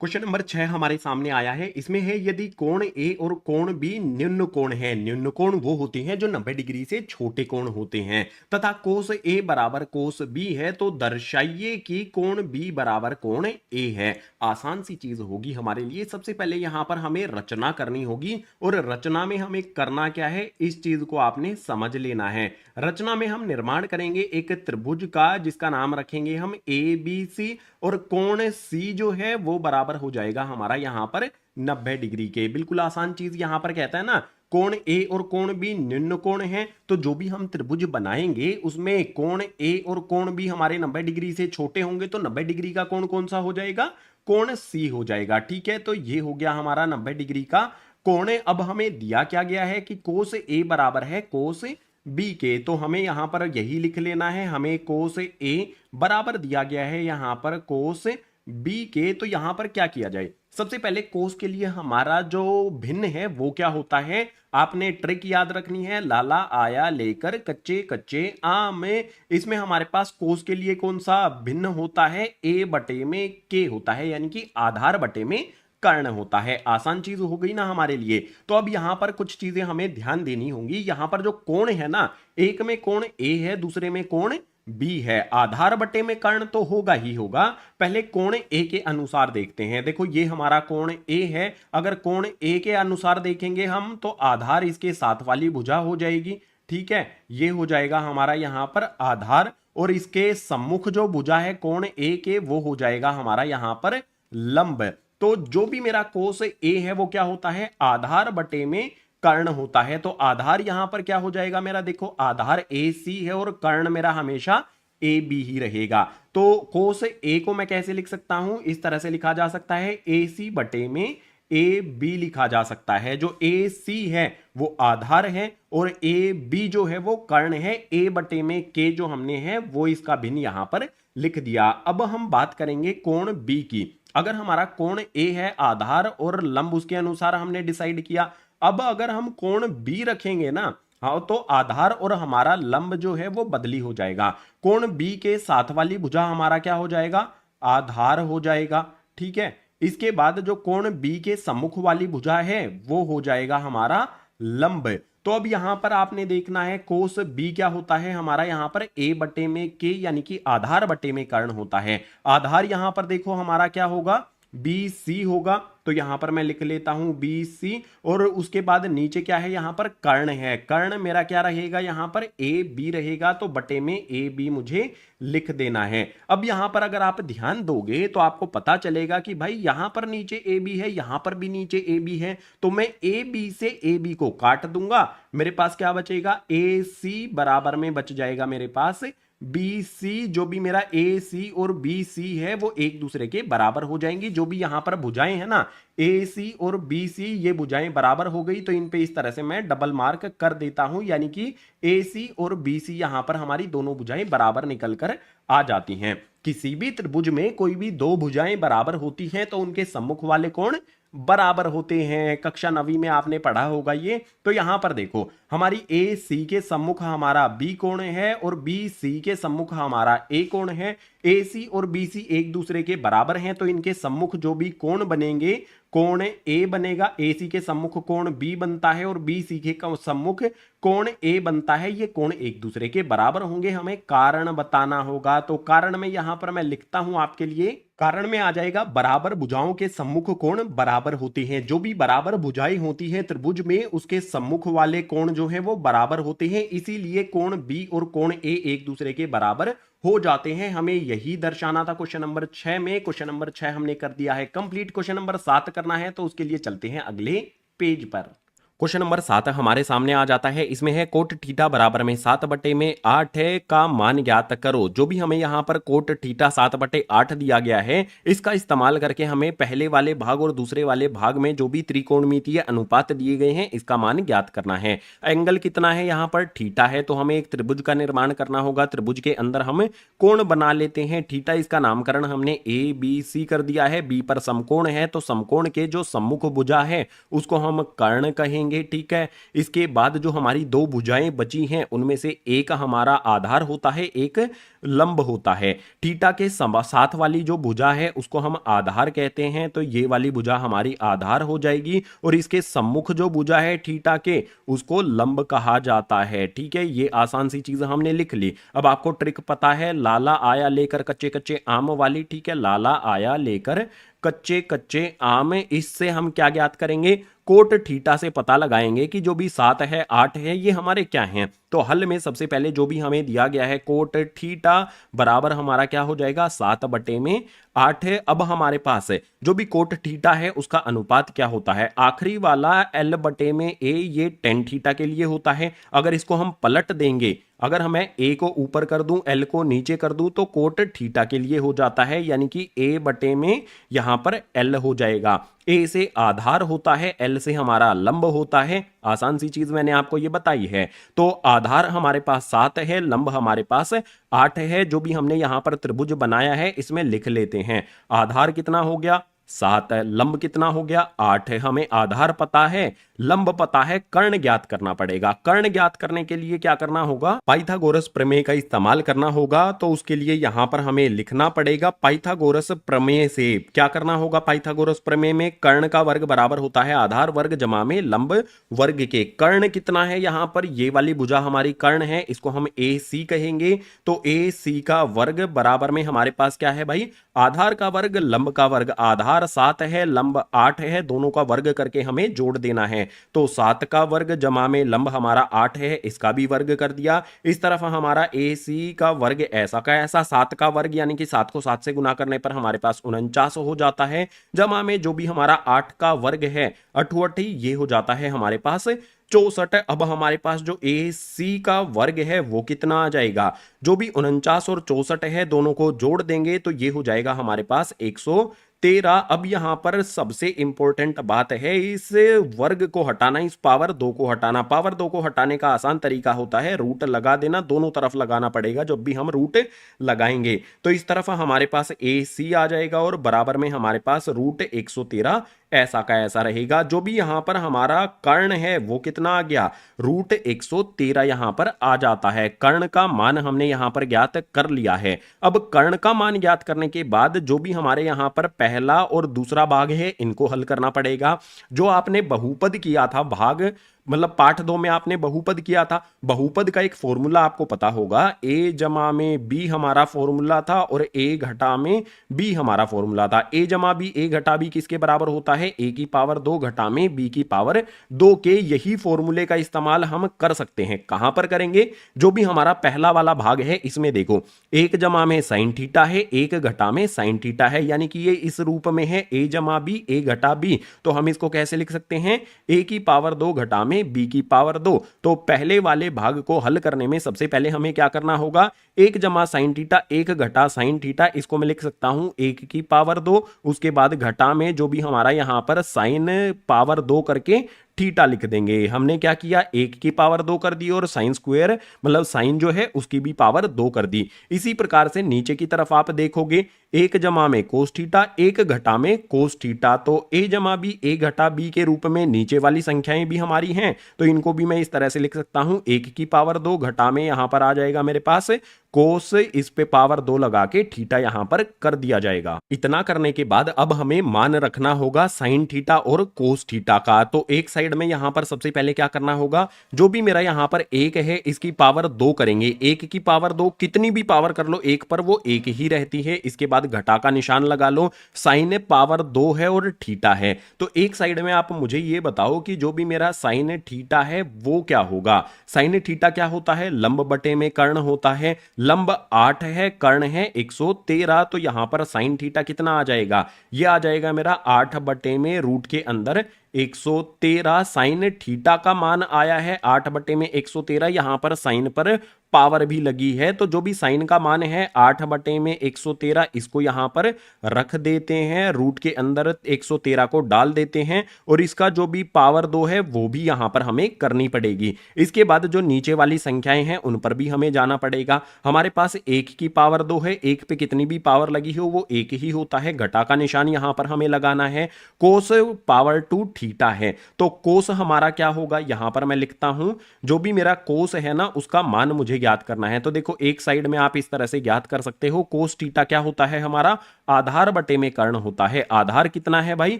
क्वेश्चन नंबर 6 हमारे सामने आया है। इसमें है यदि कोण ए और कोण बी निम्न कोण है, निम्न कोण वो होते हैं जो 90 डिग्री से छोटे कोण होते हैं, तथा कोस ए बराबर कोस बी है, तो दर्शाइए कि कोण बी बराबर कोण ए है। आसान सी चीज होगी हमारे लिए। सबसे पहले यहां पर हमें रचना करनी होगी, और रचना में हमें करना क्या है, इस चीज को आपने समझ लेना है। रचना में हम निर्माण करेंगे एक त्रिभुज का, जिसका नाम रखेंगे हम ए बी सी, और कोण सी जो है वो बराबर हो जाएगा हमारा यहां पर 90 डिग्री के। बिल्कुल आसान चीज यहां पर कहता है ना, कोण ए और कोण बी निम्न कोण है, तो जो भी हम त्रिभुज बनाएंगे उसमें कोण ए और कोण बी हमारे 90 डिग्री से छोटे होंगे, तो 90 डिग्री का कोण कौन सा हो जाएगा, कोण सी हो जाएगा। ठीक है, तो ये हो गया हमारा 90 डिग्री का कोण। अब हमें दिया क्या गया है कि कोस ए बराबर है कोस बी के, तो हमें यहां पर यही लिख लेना है। हमें कोस ए बराबर दिया गया है यहां पर कोस बी के, तो यहां पर क्या किया जाए, सबसे पहले कोस के लिए हमारा जो भिन्न है वो क्या होता है, आपने ट्रिक याद रखनी है, लाला आया लेकर कच्चे कच्चे आम में। इसमें हमारे पास कोस के लिए कौन सा भिन्न होता है, ए बटे में के होता है, यानी कि आधार बटे में कर्ण होता है। आसान चीज हो गई ना हमारे लिए। तो अब यहां पर कुछ चीजें हमें ध्यान देनी होंगी। यहां पर जो कोण है ना, एक में कोण ए है, दूसरे में कोण बी है, आधार बटे में कर्ण तो होगा ही होगा। पहले कोण ए के अनुसार देखते हैं। देखो ये हमारा कोण ए है, अगर कोण ए के अनुसार देखेंगे हम, तो आधार इसके साथ वाली भुजा हो जाएगी। ठीक है, ये हो जाएगा हमारा यहां पर आधार, और इसके सम्मुख जो भुजा है कोण ए के, वो हो जाएगा हमारा यहां पर लंब। तो जो भी मेरा कोस ए है वो क्या होता है, आधार बटे में कर्ण होता है। तो आधार यहां पर क्या हो जाएगा मेरा, देखो आधार ए सी है और कर्ण मेरा हमेशा ए बी ही रहेगा। तो कोस ए को मैं कैसे लिख सकता हूं, इस तरह से लिखा जा सकता है, ए सी बटे में ए बी लिखा जा सकता है। जो ए सी है वो आधार है, और ए बी जो है वो कर्ण है। ए बटे में के जो हमने है वो इसका भिन्न यहां पर लिख दिया। अब हम बात करेंगे कोण बी की। अगर हमारा कोण ए है, आधार और लंब उसके अनुसार हमने डिसाइड किया। अब अगर हम कोण बी रखेंगे ना, हाँ, तो आधार और हमारा लंब जो है वो बदली हो जाएगा। कोण बी के साथ वाली भुजा हमारा क्या हो जाएगा, आधार हो जाएगा। ठीक है, इसके बाद जो कोण बी के सम्मुख वाली भुजा है वो हो जाएगा हमारा लंब। तो अब यहां पर आपने देखना है कोस बी क्या होता है हमारा, यहां पर ए बटे में के, यानी कि आधार बटे में कर्ण होता है। आधार यहां पर देखो हमारा क्या होगा, बी सी होगा। तो यहां पर मैं लिख लेता हूं बी सी, और उसके बाद नीचे क्या है, यहां पर कर्ण है। कर्ण मेरा क्या रहेगा, यहां पर ए बी रहेगा, तो बटे में ए बी मुझे लिख देना है। अब यहां पर अगर आप ध्यान दोगे तो आपको पता चलेगा कि भाई यहां पर नीचे ए बी है, यहां पर भी नीचे ए बी है, तो मैं ए बी से ए बी को काट दूंगा। मेरे पास क्या बचेगा, ए सी बराबर में बच जाएगा मेरे पास बी सी। जो भी मेरा ए सी और बी सी है वो एक दूसरे के बराबर हो जाएंगी। जो भी यहां पर भुजाएं हैं ना, ए सी और बी सी, ये भुजाएं बराबर हो गई, तो इन पे इस तरह से मैं डबल मार्क कर देता हूं, यानी कि ए सी और बी सी यहां पर हमारी दोनों भुजाएं बराबर निकल कर आ जाती हैं। किसी भी त्रिभुज में कोई भी दो भुजाएं बराबर होती हैं तो उनके सम्मुख वाले कोण बराबर होते हैं। कक्षा 9वीं में आपने पढ़ा होगा ये। तो यहां पर देखो हमारी ए सी के सम्मुख हमारा बी कोण है, और बी सी के सम्मुख हमारा ए कोण है। ए सी और बी सी एक दूसरे के बराबर हैं, तो इनके सम्मुख जो भी कोण बनेंगे, कोण ए बनेगा, ए सी के सम्मुख कोण बी बनता है, और बी सी के सम्मुख कोण ए बनता है। ये कोण एक दूसरे के बराबर होंगे। हमें कारण बताना होगा, तो कारण में यहां पर मैं लिखता हूं आपके लिए, कारण में आ जाएगा बराबर भुजाओं के सम्मुख कोण बराबर होते हैं। जो भी बराबर भुजाएं होती हैं त्रिभुज में, उसके सम्मुख वाले कोण जो है वो बराबर होते हैं। इसीलिए कोण बी और कोण ए एक दूसरे के बराबर हो जाते हैं। हमें यही दर्शाना था क्वेश्चन नंबर 6 में। क्वेश्चन नंबर 6 हमने कर दिया है कंप्लीट। क्वेश्चन नंबर 7 करना है, तो उसके लिए चलते हैं अगले पेज पर। क्वेश्चन नंबर 7 हमारे सामने आ जाता है। इसमें है कोट थीटा बराबर में 7 बटे में 8 है का मान ज्ञात करो। जो भी हमें यहाँ पर कोट थीटा 7 बटे 8 दिया गया है, इसका इस्तेमाल करके हमें पहले वाले भाग और दूसरे वाले भाग में जो भी त्रिकोणमितीय अनुपात दिए गए हैं इसका मान ज्ञात करना है। एंगल कितना है यहाँ पर, थीटा है, तो हमें एक त्रिभुज का निर्माण करना होगा। त्रिभुज के अंदर हम कोण बना लेते हैं। थीटा इसका नामकरण हमने ए बी सी कर दिया है। बी पर समकोण है, तो समकोण के जो सम्मुख भुजा है उसको हम कर्ण कहेंगे। लेंगे, ठीक है। इसके बाद जो हमारी दो भुजाएं बची हैं उनमें से एक हमारा आधार होता है, एक लंब होता है। थीटा के साथ वाली जो भुजा है उसको हम आधार कहते हैं, तो ये वाली भुजा हमारी आधार हो जाएगी, और इसके सम्मुख जो भुजा है थीटा के उसको लंब कहा जाता है, ठीक है। ये आसान सी चीज हमने लिख ली। अब आपको ट्रिक पता है, लाला आया लेकर कच्चे कच्चे आम वाली, ठीक है। लाला आया लेकर कच्चे कच्चे आम, इससे हम क्या ज्ञात करेंगे, कोट थीटा से पता लगाएंगे कि जो भी 7 है 8 है ये हमारे क्या हैं। तो हल में सबसे पहले जो भी हमें दिया गया है कोट थीटा बराबर हमारा क्या हो जाएगा, 7/8 है। अब हमारे पास जो भी कोट थीटा है उसका अनुपात क्या होता है, आखिरी वाला L/A, ये टेन थीटा के लिए होता है। अगर इसको हम पलट देंगे, अगर मैं A को ऊपर कर दूं L को नीचे कर दूं तो कोट थीटा के लिए हो जाता है, यानी कि A/, में यहां पर L हो जाएगा। A से आधार होता है, L से हमारा लंब होता है। आसान सी चीज मैंने आपको ये बताई है। तो आधार हमारे पास 7 है, लंब हमारे पास 8 है। जो भी हमने यहां पर त्रिभुज बनाया है इसमें लिख लेते हैं। आधार कितना हो गया, 7 है। लंब कितना हो गया, 8 है। हमें आधार पता है, लंब पता है, कर्ण ज्ञात करना पड़ेगा। कर्ण ज्ञात करने के लिए क्या करना होगा, पाइथागोरस प्रमेय का इस्तेमाल करना होगा। तो उसके लिए यहां पर हमें लिखना पड़ेगा पाइथागोरस प्रमेय से क्या करना होगा। पाइथागोरस प्रमेय में कर्ण का वर्ग बराबर होता है आधार वर्ग जमा में लंब वर्ग के। कर्ण कितना है, यहां पर ये वाली भुजा हमारी कर्ण है, इसको हम AC कहेंगे। तो AC का वर्ग बराबर में हमारे पास क्या है भाई, आधार का वर्ग लंब का वर्ग। आधार 7 है, लंब 8 है, दोनों का वर्ग करके हमें जोड़ देना है। तो 7 का वर्ग जमा में लंब हमारा 8 है, इसका भी वर्ग कर दिया। इस तरफ हमारा AC का वर्ग ऐसा का ऐसा 7 का वर्ग, यानी कि 7 को 7 से गुना करने पर हमारे पास 49 हो जाता है, जमा में जो भी हमारा 8 का वर्ग है 88, ये हो जाता है हमारे पास 64। अब हमारे पास जो AC का वर्ग है वो कितना आ जाएगा, जो भी 49 और 64 है दोनों को जोड़ देंगे तो ये हो जाएगा हमारे पास 113। अब यहां पर सबसे इंपॉर्टेंट बात है, इस वर्ग को हटाना, इस पावर 2 को हटाना। पावर 2 को हटाने का आसान तरीका होता है रूट लगा देना, दोनों तरफ लगाना पड़ेगा जब भी हम रूट लगाएंगे। तो इस तरफ हमारे पास AC आ जाएगा और बराबर में हमारे पास रूट 113 ऐसा का ऐसा रहेगा। जो भी यहां पर हमारा कर्ण है वो कितना आ गया, रूट 113 यहां पर आ जाता है। कर्ण का मान हमने यहां पर ज्ञात कर लिया है। अब कर्ण का मान ज्ञात करने के बाद जो भी हमारे यहां पर पहला और दूसरा भाग है इनको हल करना पड़ेगा। जो आपने बहुपद किया था भाग, मतलब पाठ 2 में आपने बहुपद किया था, बहुपद का एक फॉर्मूला आपको पता होगा, A जमा में B हमारा फॉर्मूला था और A घटा में B हमारा फॉर्मूला था। A जमा B, A घटा B किसके बराबर होता है, A की पावर 2 घटा में B की पावर 2 के। यही फॉर्मूले का इस्तेमाल हम कर सकते हैं। कहां पर करेंगे, जो भी हमारा पहला वाला भाग है इसमें देखो 1 जमा में साइन थीटा है, 1 घटा में साइन थीटा है, यानी कि ये इस रूप में है A जमा B, A घटा B। तो हम इसको कैसे लिख सकते हैं, A की पावर 2 घटा में B की पावर 2। तो पहले वाले भाग को हल करने में सबसे पहले हमें क्या करना होगा, 1 जमा साइन थीटा 1 घटा साइन थीटा, इसको मैं लिख सकता हूं 1 की पावर 2। उसके बाद घटा में जो भी हमारा यहां पर साइन पावर 2 करके थीटा लिख देंगे। हमने क्या किया, 1 की पावर 2 कर दी और साइन स्क्वायर मतलब साइन जो है उसकी भी पावर 2 कर दी। इसी प्रकार से नीचे की तरफ आप देखोगे 1 जमा में कोस थीटा, 1 घटा में कोस थीटा। तो A जमा B, A घटा B के रूप में नीचे वाली संख्याएं भी हमारी हैं, तो इनको भी मैं इस तरह से लिख सकता हूं 1 की पावर 2 घटा में यहां पर आ जाएगा मेरे पास कोस, इस पे पावर 2 लगा के थीटा यहां पर कर दिया जाएगा। इतना करने के बाद अब हमें मान रखना होगा साइन थीटा और कोस थीटा का। तो एक साइड में यहां पर सबसे पहले क्या करना होगा, जो भी मेरा यहां पर 1 है इसकी पावर 2 करेंगे। 1 की पावर 2 कितनी भी पावर कर लो 1 पर वो 1 ही रहती है। इसके बाद घटा का निशान लगा लो, साइन पावर 2 है और थीटा है। तो एक साइड में आप मुझे ये बताओ कि जो भी मेरा साइन थीटा है वो क्या होगा। साइन थीटा क्या होता है, लंब बटे में कर्ण होता है। लंब 8 है, कर्ण है 113। तो यहां पर साइन थीटा कितना आ जाएगा, ये आ जाएगा मेरा 8 बटे में रूट के अंदर 113। साइन थीटा का मान आया है 8 बटे में 113। यहां पर साइन पर पावर भी लगी है। तो जो भी साइन का मान है 8/113 इसको यहां पर रख देते हैं, रूट के अंदर 113 को डाल देते हैं और इसका जो भी पावर 2 है वो भी यहां पर हमें करनी पड़ेगी। इसके बाद जो नीचे वाली संख्याएं हैं उन पर भी हमें जाना पड़ेगा। हमारे पास 1 की पावर 2 है, 1 पे कितनी भी पावर लगी हो वो 1 ही होता है, घटा का निशान यहां पर हमें लगाना है। कोस पावर 2 थीटा है, तो कोस हमारा क्या होगा यहां पर मैं लिखता हूं, जो भी मेरा कोस है ना उसका मान मुझे ज्ञात करना है। तो देखो एक साइड में आप इस तरह से ज्ञात कर सकते हो, कोस थीटा क्या होता है हमारा, आधार बटे में कर्ण होता है। आधार कितना है भाई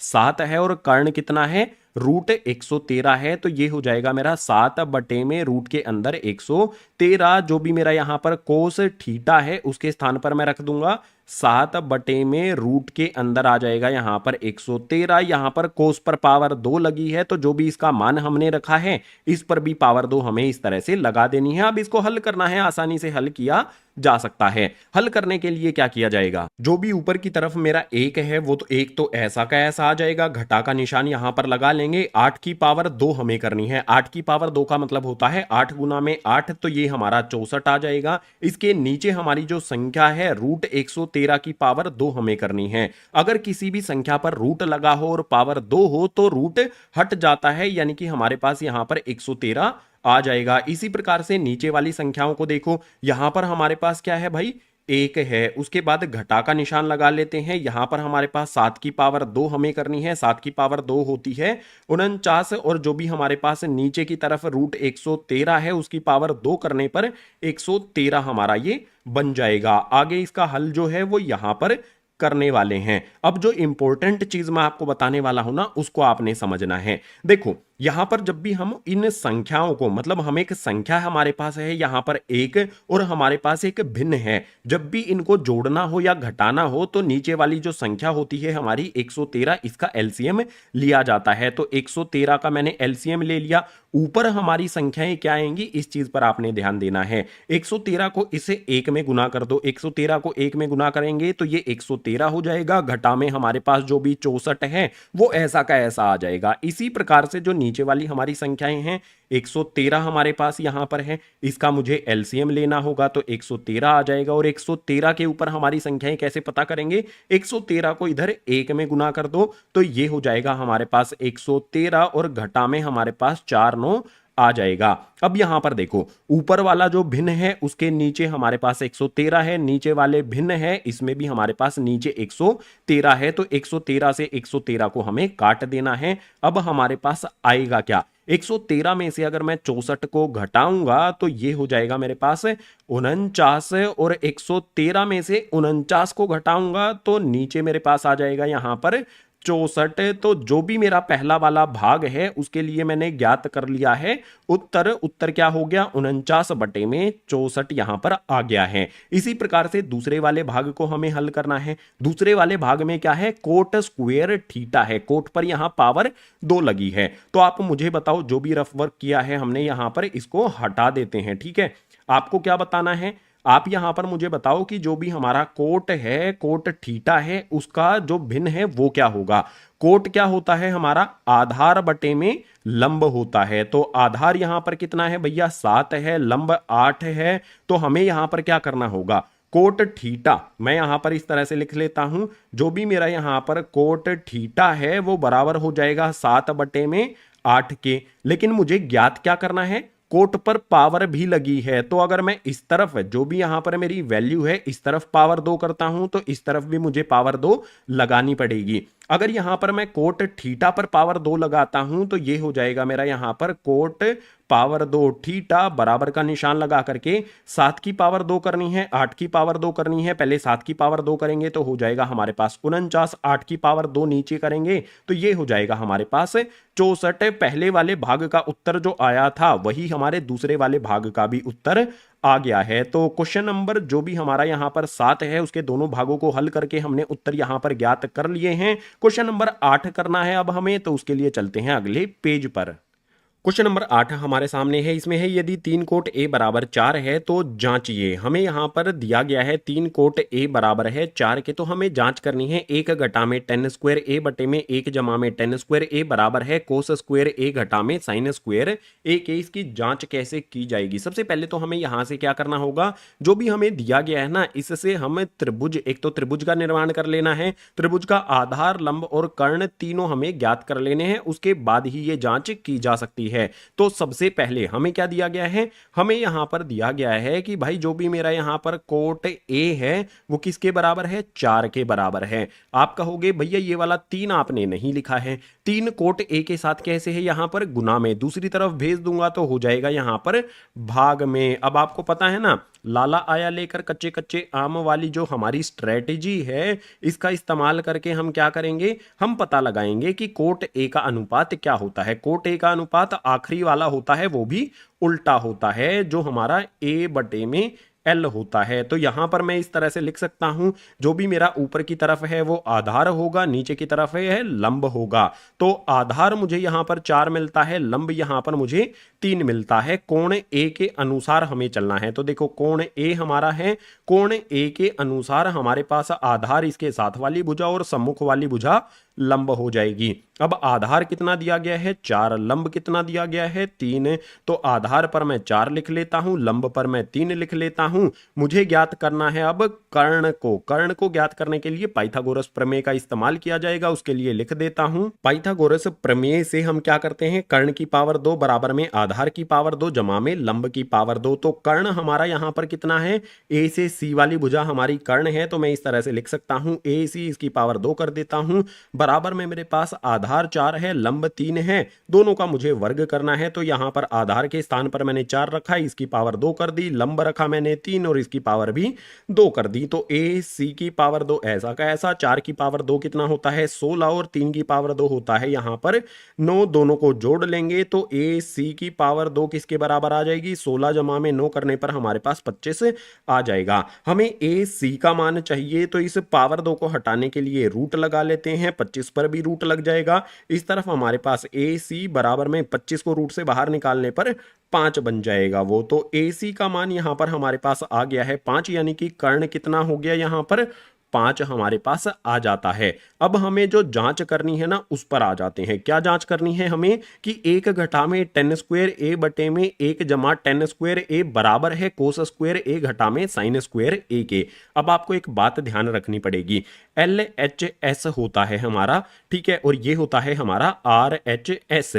7 है और कर्ण कितना है रूट 113 है, तो ये हो जाएगा मेरा 7 बटे में रूट के अंदर 113। जो भी मेरा यहां पर कोस थीटा है उसके स्थान पर मैं रख दूंगा 7 बटे में रूट के अंदर आ जाएगा यहां पर 113। यहां पर कोस पर पावर 2 लगी है, तो जो भी इसका मान हमने रखा है इस पर भी पावर 2 हमें इस तरह से लगा देनी है। अब इसको हल करना है, आसानी से हल किया जा सकता है। हल करने के लिए क्या किया जाएगा, जो भी ऊपर की तरफ मेरा 1 है वो तो एक तो ऐसा का ऐसा आ जाएगा, घटा का निशान यहां पर लगा लेंगे। 8 की पावर 2 हमें करनी है, 8 की पावर 2 का मतलब होता है 8 गुना में 8, तो ये हमारा 64 आ जाएगा। इसके नीचे हमारी जो संख्या है रूट 113 की पावर 2 हमें करनी है। अगर किसी भी संख्या पर रूट लगा हो और पावर 2 हो तो रूट हट जाता है, यानी कि हमारे पास यहां पर 113 आ जाएगा। इसी प्रकार से नीचे वाली संख्याओं को देखो, यहां पर हमारे पास क्या है भाई 1 है, उसके बाद घटा का निशान लगा लेते हैं। यहां पर हमारे पास 7 की पावर 2 हमें करनी है, 7 की पावर 2 होती है 49, और जो भी हमारे पास नीचे की तरफ रूट 113 है उसकी पावर 2 करने पर 113 हमारा ये बन जाएगा। आगे इसका हल जो है वो यहां पर करने वाले हैं। अब जो इंपॉर्टेंट चीज मैं आपको बताने वाला हूं ना उसको आपने समझना है। देखो यहां पर जब भी हम इन संख्याओं को, मतलब हम एक संख्या हमारे पास है यहां पर एक और हमारे पास एक भिन्न है, जब भी इनको जोड़ना हो या घटाना हो तो नीचे वाली जो संख्या होती है हमारी 113 इसका एलसीएम लिया जाता है। तो 113 का मैंने एलसीएम ले लिया। ऊपर हमारी संख्याएं क्या आएंगी इस चीज पर आपने ध्यान देना है। 113 को इसे 1 में गुना कर दो, 113 को 1 में गुना करेंगे तो ये 113 हो जाएगा। घटा में हमारे पास जो भी 64 है वो ऐसा का ऐसा आ जाएगा। इसी प्रकार से जो नीचे वाली हमारी संख्याएं हैं 113 हमारे पास यहां पर है, इसका मुझे एलसीएम लेना होगा तो 113 आ जाएगा। और 113 के ऊपर हमारी संख्याएं कैसे पता करेंगे, 113 को इधर 1 में गुना कर दो तो ये हो जाएगा हमारे पास 113 और घटा में हमारे पास 4 9 आ जाएगा। अब यहां पर देखो ऊपर वाला जो भिन्न है उसके नीचे हमारे पास 113 है, नीचे वाले भिन्न है इसमें भी हमारे पास नीचे 113 है, तो 113 से 113 को हमें काट देना है। अब हमारे पास आएगा क्या, 113 में से अगर मैं 64 को घटाऊंगा तो ये हो जाएगा मेरे पास 49, और 113 में से 49 को घटाऊंगा तो नीचे मेरे पास आ जाएगा यहां पर 64। तो जो भी मेरा पहला वाला भाग है उसके लिए मैंने ज्ञात कर लिया है उत्तर। उत्तर क्या हो गया 49 बटे में 64 यहां पर आ गया है। इसी प्रकार से दूसरे वाले भाग को हमें हल करना है। दूसरे वाले भाग में क्या है, कोट स्क्वायर थीटा है, कोट पर यहां पावर 2 लगी है। तो आप मुझे बताओ, जो भी रफ वर्क किया है हमने यहां पर इसको हटा देते हैं। ठीक है, आपको क्या बताना है, आप यहां पर मुझे बताओ कि जो भी हमारा कोट है, कोट थीटा है, उसका जो भिन्न है वो क्या होगा। कोट क्या होता है हमारा, आधार बटे में लंब होता है। तो आधार यहां पर कितना है भैया 7 है, लंब 8 है। तो हमें यहां पर क्या करना होगा, कोट थीटा मैं यहां पर इस तरह से लिख लेता हूं, जो भी मेरा यहां पर कोट थीटा है वो बराबर हो जाएगा 7 बटे में 8 के। लेकिन मुझे ज्ञात क्या करना है, कोट पर पावर भी लगी है। तो अगर मैं इस तरफ जो भी यहां पर मेरी वैल्यू है इस तरफ पावर 2 करता हूं तो इस तरफ भी मुझे पावर 2 लगानी पड़ेगी। अगर यहां पर मैं कोट थीटा पर पावर 2 लगाता हूं तो ये हो जाएगा मेरा यहां पर कोट पावर 2 थीटा बराबर का निशान लगा करके 7 की पावर 2 करनी है, 8 की पावर 2 करनी है। पहले 7 की पावर 2 करेंगे तो हो जाएगा हमारे पास 49, 8 की पावर 2 नीचे करेंगे तो ये हो जाएगा हमारे पास 64। पहले वाले भाग का उत्तर जो आया था वही हमारे दूसरे वाले भाग का भी उत्तर आ गया है। तो क्वेश्चन नंबर जो भी हमारा यहां पर 7 है उसके दोनों भागों को हल करके हमने उत्तर यहां पर ज्ञात कर लिए हैं। क्वेश्चन नंबर 8 करना है अब हमें, तो उसके लिए चलते हैं अगले पेज पर। क्वेश्चन नंबर 8 हमारे सामने है। इसमें है यदि 3 कोट a बराबर 4 है तो जांचिए। हमें यहाँ पर दिया गया है 3 कोट a बराबर है 4 के, तो हमें जांच करनी है। 1 घटा में tan स्क्वायर a बटे में 1 जमा में tan स्क्वायर a बराबर है कोस स्क्वायर a घटा में साइन स्क्वायर a के। इसकी जांच कैसे की जाएगी? सबसे पहले तो हमें यहाँ से क्या करना होगा, जो भी हमें दिया गया है ना, इससे हम त्रिभुज, एक तो त्रिभुज का निर्माण कर लेना है, त्रिभुज का आधार, लंब और कर्ण तीनों हमें ज्ञात कर लेने हैं, उसके बाद ही ये जांच की जा सकती है। तो सबसे पहले हमें क्या दिया गया है, हमें यहां पर दिया गया है कि भाई जो भी मेरा यहां पर कोट ए है वो किसके बराबर है, 4 के बराबर है। आप कहोगे भैया ये वाला 3 आपने नहीं लिखा है, 3 कोट ए के साथ कैसे है, यहां पर गुना में, दूसरी तरफ भेज दूंगा तो हो जाएगा यहां पर भाग में। अब आपको पता है ना, लाला आया लेकर कच्चे कच्चे आम वाली जो हमारी स्ट्रेटेजी है, इसका इस्तेमाल करके हम क्या करेंगे, हम पता लगाएंगे कि कोट ए का अनुपात क्या होता है। कोट ए का अनुपात आखिरी वाला होता है, वो भी उल्टा होता है, जो हमारा ए बटे में एल होता है। तो यहां पर मैं इस तरह से लिख सकता हूं, जो भी मेरा ऊपर की तरफ है वो आधार होगा, नीचे की तरफ है लंब होगा। तो आधार मुझे यहां पर 4 मिलता है, लंब यहां पर मुझे 3 मिलता है। कोण ए के अनुसार हमें चलना है। तो देखो कोण ए हमारा है, कोण ए के अनुसार हमारे पास आधार इसके साथ वाली भुजा और सम्मुख वाली भुजा लंब हो जाएगी। अब आधार कितना दिया गया है, 4, लंब कितना दिया गया है, 3। तो आधार पर मैं 4 लिख लेता हूं, लंब पर मैं 3 लिख लेता हूं। मुझे ज्ञात करना है अब कर्ण को। कर्ण को ज्ञात करने के लिए पाइथागोरस प्रमेय का इस्तेमाल किया जाएगा, उसके लिए लिख देता हूं। पाइथागोरस प्रमेय से हम क्या करते हैं, कर्ण की पावर 2 बराबर में आधार की पावर 2 जमा में लंब की पावर 2। तो कर्ण हमारा यहां पर कितना है, ए से सी वाली भुजा हमारी कर्ण है, तो मैं इस तरह से लिख सकता हूं, ए सी इसकी पावर 2 कर देता हूं, बराबर में मेरे पास आधार 4 है, लंब 3 है, दोनों का मुझे वर्ग करना है। तो यहां पर आधार के स्थान पर मैंने 4 रखा, इसकी पावर 2 कर दी, लंब रखा मैंने 3 और इसकी पावर भी 2 कर दी। तो ए सी की पावर 2 ऐसा का ऐसा, 4 की पावर 2 कितना होता है 16 और 3 की पावर 2 होता है यहां पर 9। दोनों को जोड़ लेंगे तो ए सी की पावर 2 किसके बराबर आ जाएगी, 16 जमा में 9 करने पर हमारे पास 25 आ जाएगा। हमें ए सी का मान चाहिए, तो इस पावर 2 को हटाने के लिए रूट लगा लेते हैं, 25 पर भी रूट लग जाएगा। इस तरफ हमारे पास ए सी बराबर में 25 को रूट से बाहर निकालने पर 5 बन जाएगा वो। तो ए सी का मान यहां पर हमारे पास आ गया है 5, यानी कि कर्ण कितना हो गया यहां पर 5 हमारे पास आ जाता है। अब हमें जो जांच करनी है ना, उस पर आ जाते हैं। क्या जांच करनी है हमें कि 1 घटा में tan स्क्वायर ए बटे में 1 जमा tan स्क्वायर ए बराबर है कोस स्क्वायर ए घटा में साइन स्क्वायर ए के। अब आपको एक बात ध्यान रखनी पड़ेगी, LHS होता है हमारा, ठीक है, और ये होता है हमारा RHS।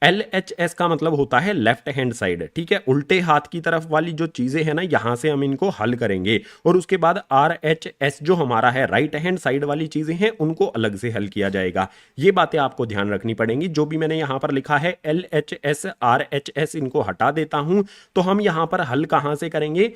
LHS का मतलब होता है लेफ्ट हैंड साइड, ठीक है, उल्टे हाथ की तरफ वाली जो चीजें हैं ना, यहां से हम इनको हल करेंगे। और उसके बाद RHS जो हमारा है राइट हैंड साइड वाली चीजें हैं, उनको अलग से हल किया जाएगा। ये बातें आपको ध्यान रखनी पड़ेंगी। जो भी मैंने यहां पर लिखा है LHS RHS, इनको हटा देता हूं। तो हम यहां पर हल कहां से करेंगे,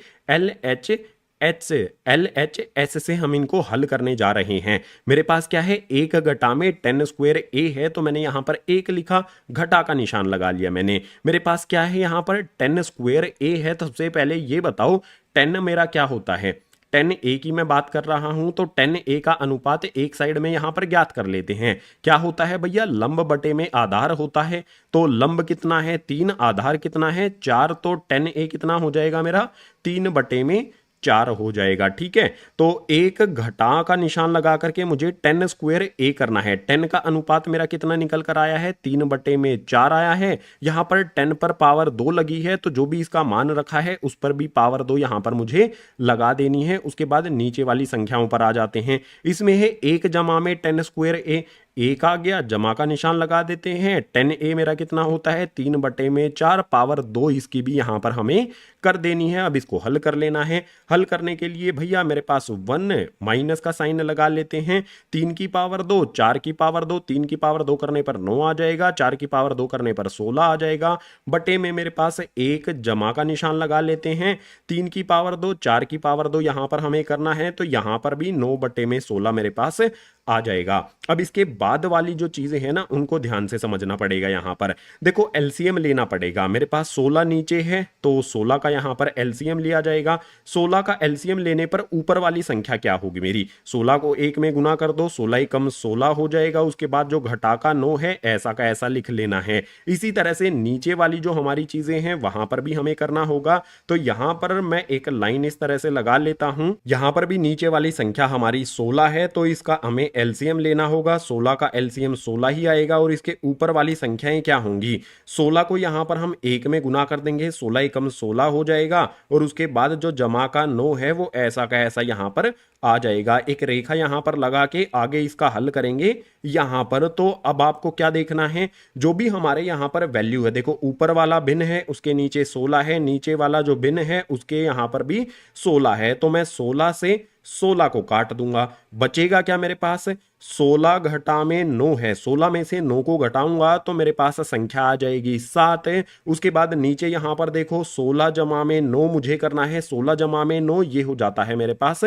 LHS से हम इनको हल करने जा रहे हैं। मेरे पास क्या है, 1 घटा में tan स्क्वायर ए है, तो मैंने यहां पर 1 लिखा, घटा का निशान लगा लिया मैंने। मेरे पास क्या है यहां पर tan स्क्वायर ए है, तो सबसे पहले ये बताओ tan मेरा क्या होता है, tan ए की मैं बात कर रहा हूं, तो tan ए का अनुपात एक साइड में यहां पर ज्ञात कर लेते हैं। क्या होता है भैया, लंब बटे में आधार होता है। तो लंब कितना है 3, आधार कितना है 4, तो tan ए कितना हो जाएगा मेरा 3 बटे में 4 हो जाएगा, ठीक है। तो एक घटा का निशान लगा करके मुझे tan स्क्वायर ए करना है। tan का अनुपात मेरा कितना निकल कर आया है, 3 बटे में 4 आया है। यहां पर tan पर पावर 2 लगी है, तो जो भी इसका मान रखा है उस पर भी पावर 2 यहां पर मुझे लगा देनी है। उसके बाद नीचे वाली संख्याओं पर आ जाते हैं। इसमें है 1 जमा में tan स्क्वायर ए, 1 आ गया, जमा का निशान लगा देते हैं। tan ए मेरा कितना होता है 3 बटे में 4, पावर 2 इसकी भी यहां पर हमें कर देनी है। अब इसको हल कर लेना है। हल करने के लिए भैया मेरे पास 1 माइनस का साइन लगा लेते हैं। 3 की पावर 2, 4 की पावर 2, 3 की पावर 2 करने पर 9 आ जाएगा, 4 की पावर 2 करने पर 16 आ जाएगा। बटे में मेरे पास 1 जमा का निशान लगा लेते हैं। 3 की पावर 2, 4 की पावर 2 यहां पर हमें करना है, तो यहां पर भी 9 बटे में 16 मेरे पास आ जाएगा। अब इसके बाद वाली जो चीजें हैं ना उनको ध्यान से समझना पड़ेगा। यहां पर देखो एलसीएम लेना पड़ेगा। मेरे पास 16 नीचे है तो 16 का यहां पर एलसीएम लिया जाएगा। 16 का एलसीएम लेने पर ऊपर वाली संख्या क्या होगी मेरी, 16 को 1 में गुना कर दो, 16 एकम 16 हो जाएगा। उसके बाद जो घटा का 9 है ऐसा का ऐसा लिख लेना है। इसी तरह से नीचे वाली जो हमारी चीजें हैं वहां पर भी हमें करना होगा। तो यहां पर मैं एक लाइन इस तरह से लगा लेता हूं। यहां पर भी नीचे वाली संख्या हमारी 16 है तो इसका हमें एलसीएम लेना होगा। 16 का एलसीएम 16 ही आएगा और इसके ऊपर वाली संख्याएं क्या होंगी, 16 को यहां पर हम 1 में गुना कर देंगे, 16 एकम 16 हो जाएगा और उसके बाद जो जमा का 9 है वो ऐसा का ऐसा यहां पर आ जाएगा। एक रेखा यहां पर लगा के आगे इसका हल करेंगे यहां पर। तो अब आपको क्या देखना है, जो भी हमारे यहां पर वैल्यू है, देखो ऊपर वाला भिन्न है उसके नीचे 16 है, नीचे वाला जो भिन्न है उसके यहां पर भी 16 है। तो मैं 16 से 16 को काट दूंगा, बचेगा क्या मेरे पास, 16 घटा में 9 है, 16 में से 9 को घटाऊंगा तो मेरे पास संख्या आ जाएगी 7। उसके बाद नीचे यहां पर देखो 16 जमा में 9 मुझे करना है, 16 जमा में 9 ये हो जाता है मेरे पास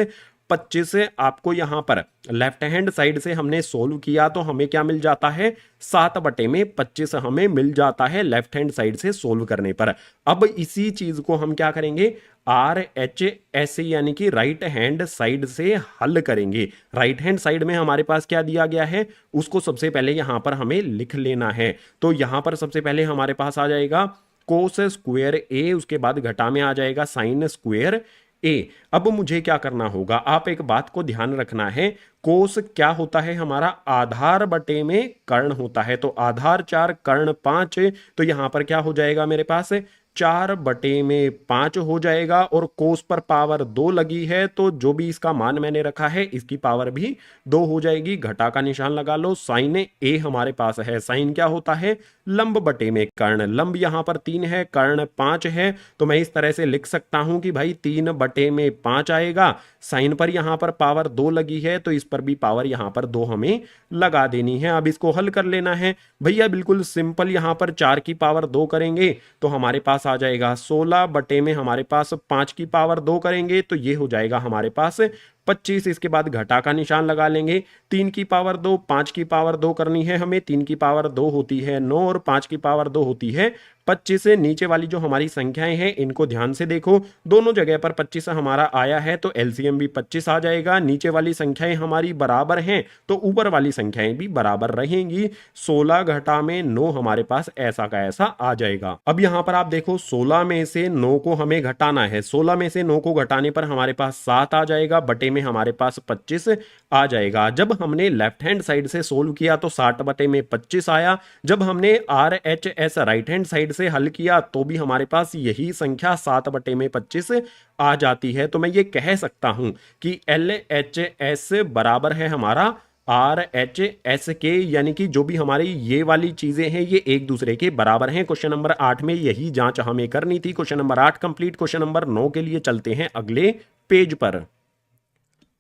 25। आपको यहां पर लेफ्ट हैंड साइड से हमने सोल्व किया तो हमें क्या मिल जाता है, 7/25 हमें मिल जाता है लेफ्ट हैंड साइड से सोल्व करने पर। अब इसी चीज को हम क्या करेंगे, RHS यानी कि राइट हैंड साइड से हल करेंगे। राइट हैंड साइड में हमारे पास क्या दिया गया है उसको सबसे पहले यहां पर हमें लिख लेना है। तो यहां पर सबसे पहले हमारे पास आ जाएगा कोस स्क्वायर ए, उसके बाद घटा में आ जाएगा साइन स्क्वायर ए। अब मुझे क्या करना होगा, आप एक बात को ध्यान रखना है, कोस क्या होता है हमारा, आधार बटे में कर्ण होता है। तो आधार 4 कर्ण 5, तो यहां पर क्या हो जाएगा मेरे पास 4/5 हो जाएगा। और कोस पर पावर 2 लगी है तो जो भी इसका मान मैंने रखा है इसकी पावर भी 2 हो जाएगी। घटा का निशान लगा लो, साइन ए हमारे पास है, साइन क्या होता है लंब बटे में कर्ण, लंब यहां पर 3 है कर्ण 5 है। तो मैं इस तरह से लिख सकता हूं कि भाई 3/5 आएगा। साइन पर यहां पर पावर 2 लगी है तो इस पर भी पावर यहां पर 2 हमें लगा देनी है। अब इसको हल कर लेना है भैया, बिल्कुल सिंपल। यहां पर 4 की पावर 2 करेंगे तो हमारे पास आ जाएगा 16 बटे में हमारे पास 5 की पावर 2 करेंगे तो ये हो जाएगा हमारे पास 25। इसके बाद घटा का निशान लगा लेंगे, 3 की पावर 2, 5 की पावर 2 करनी है हमें, 3 की पावर 2 होती है 9 और 5 की पावर 2 होती है 25 से। नीचे वाली जो हमारी संख्याएं हैं इनको ध्यान से देखो, दोनों जगह पर 25 हमारा आया है तो एलसीएम भी 25 आ जाएगा। नीचे वाली संख्याएं हमारी बराबर हैं तो ऊपर वाली संख्याएं भी बराबर रहेंगी। 16 घटा में 9 हमारे पास ऐसा का ऐसा आ जाएगा। अब यहां पर आप देखो 16 में से 9 को हमें घटाना है, 16 में से 9 को घटाने पर हमारे पास 7 आ जाएगा, बटे में हमारे पास 25 आ जाएगा। जब हमने लेफ्ट हैंड साइड से सोल्व किया तो 60/25 आया। जब हमने RHS राइट हैंड साइड से हल किया तो भी हमारे पास यही संख्या 7/25 आ जाती है। तो मैं ये कह सकता हूं कि LHS बराबर है हमारा RHS के, यानी कि जो भी हमारी ये वाली चीजें हैं ये एक दूसरे के बराबर हैं। क्वेश्चन नंबर 8 में यही जांच हमें करनी थी। Question number 8 complete. Question number 9 के लिए चलते हैं अगले पेज पर।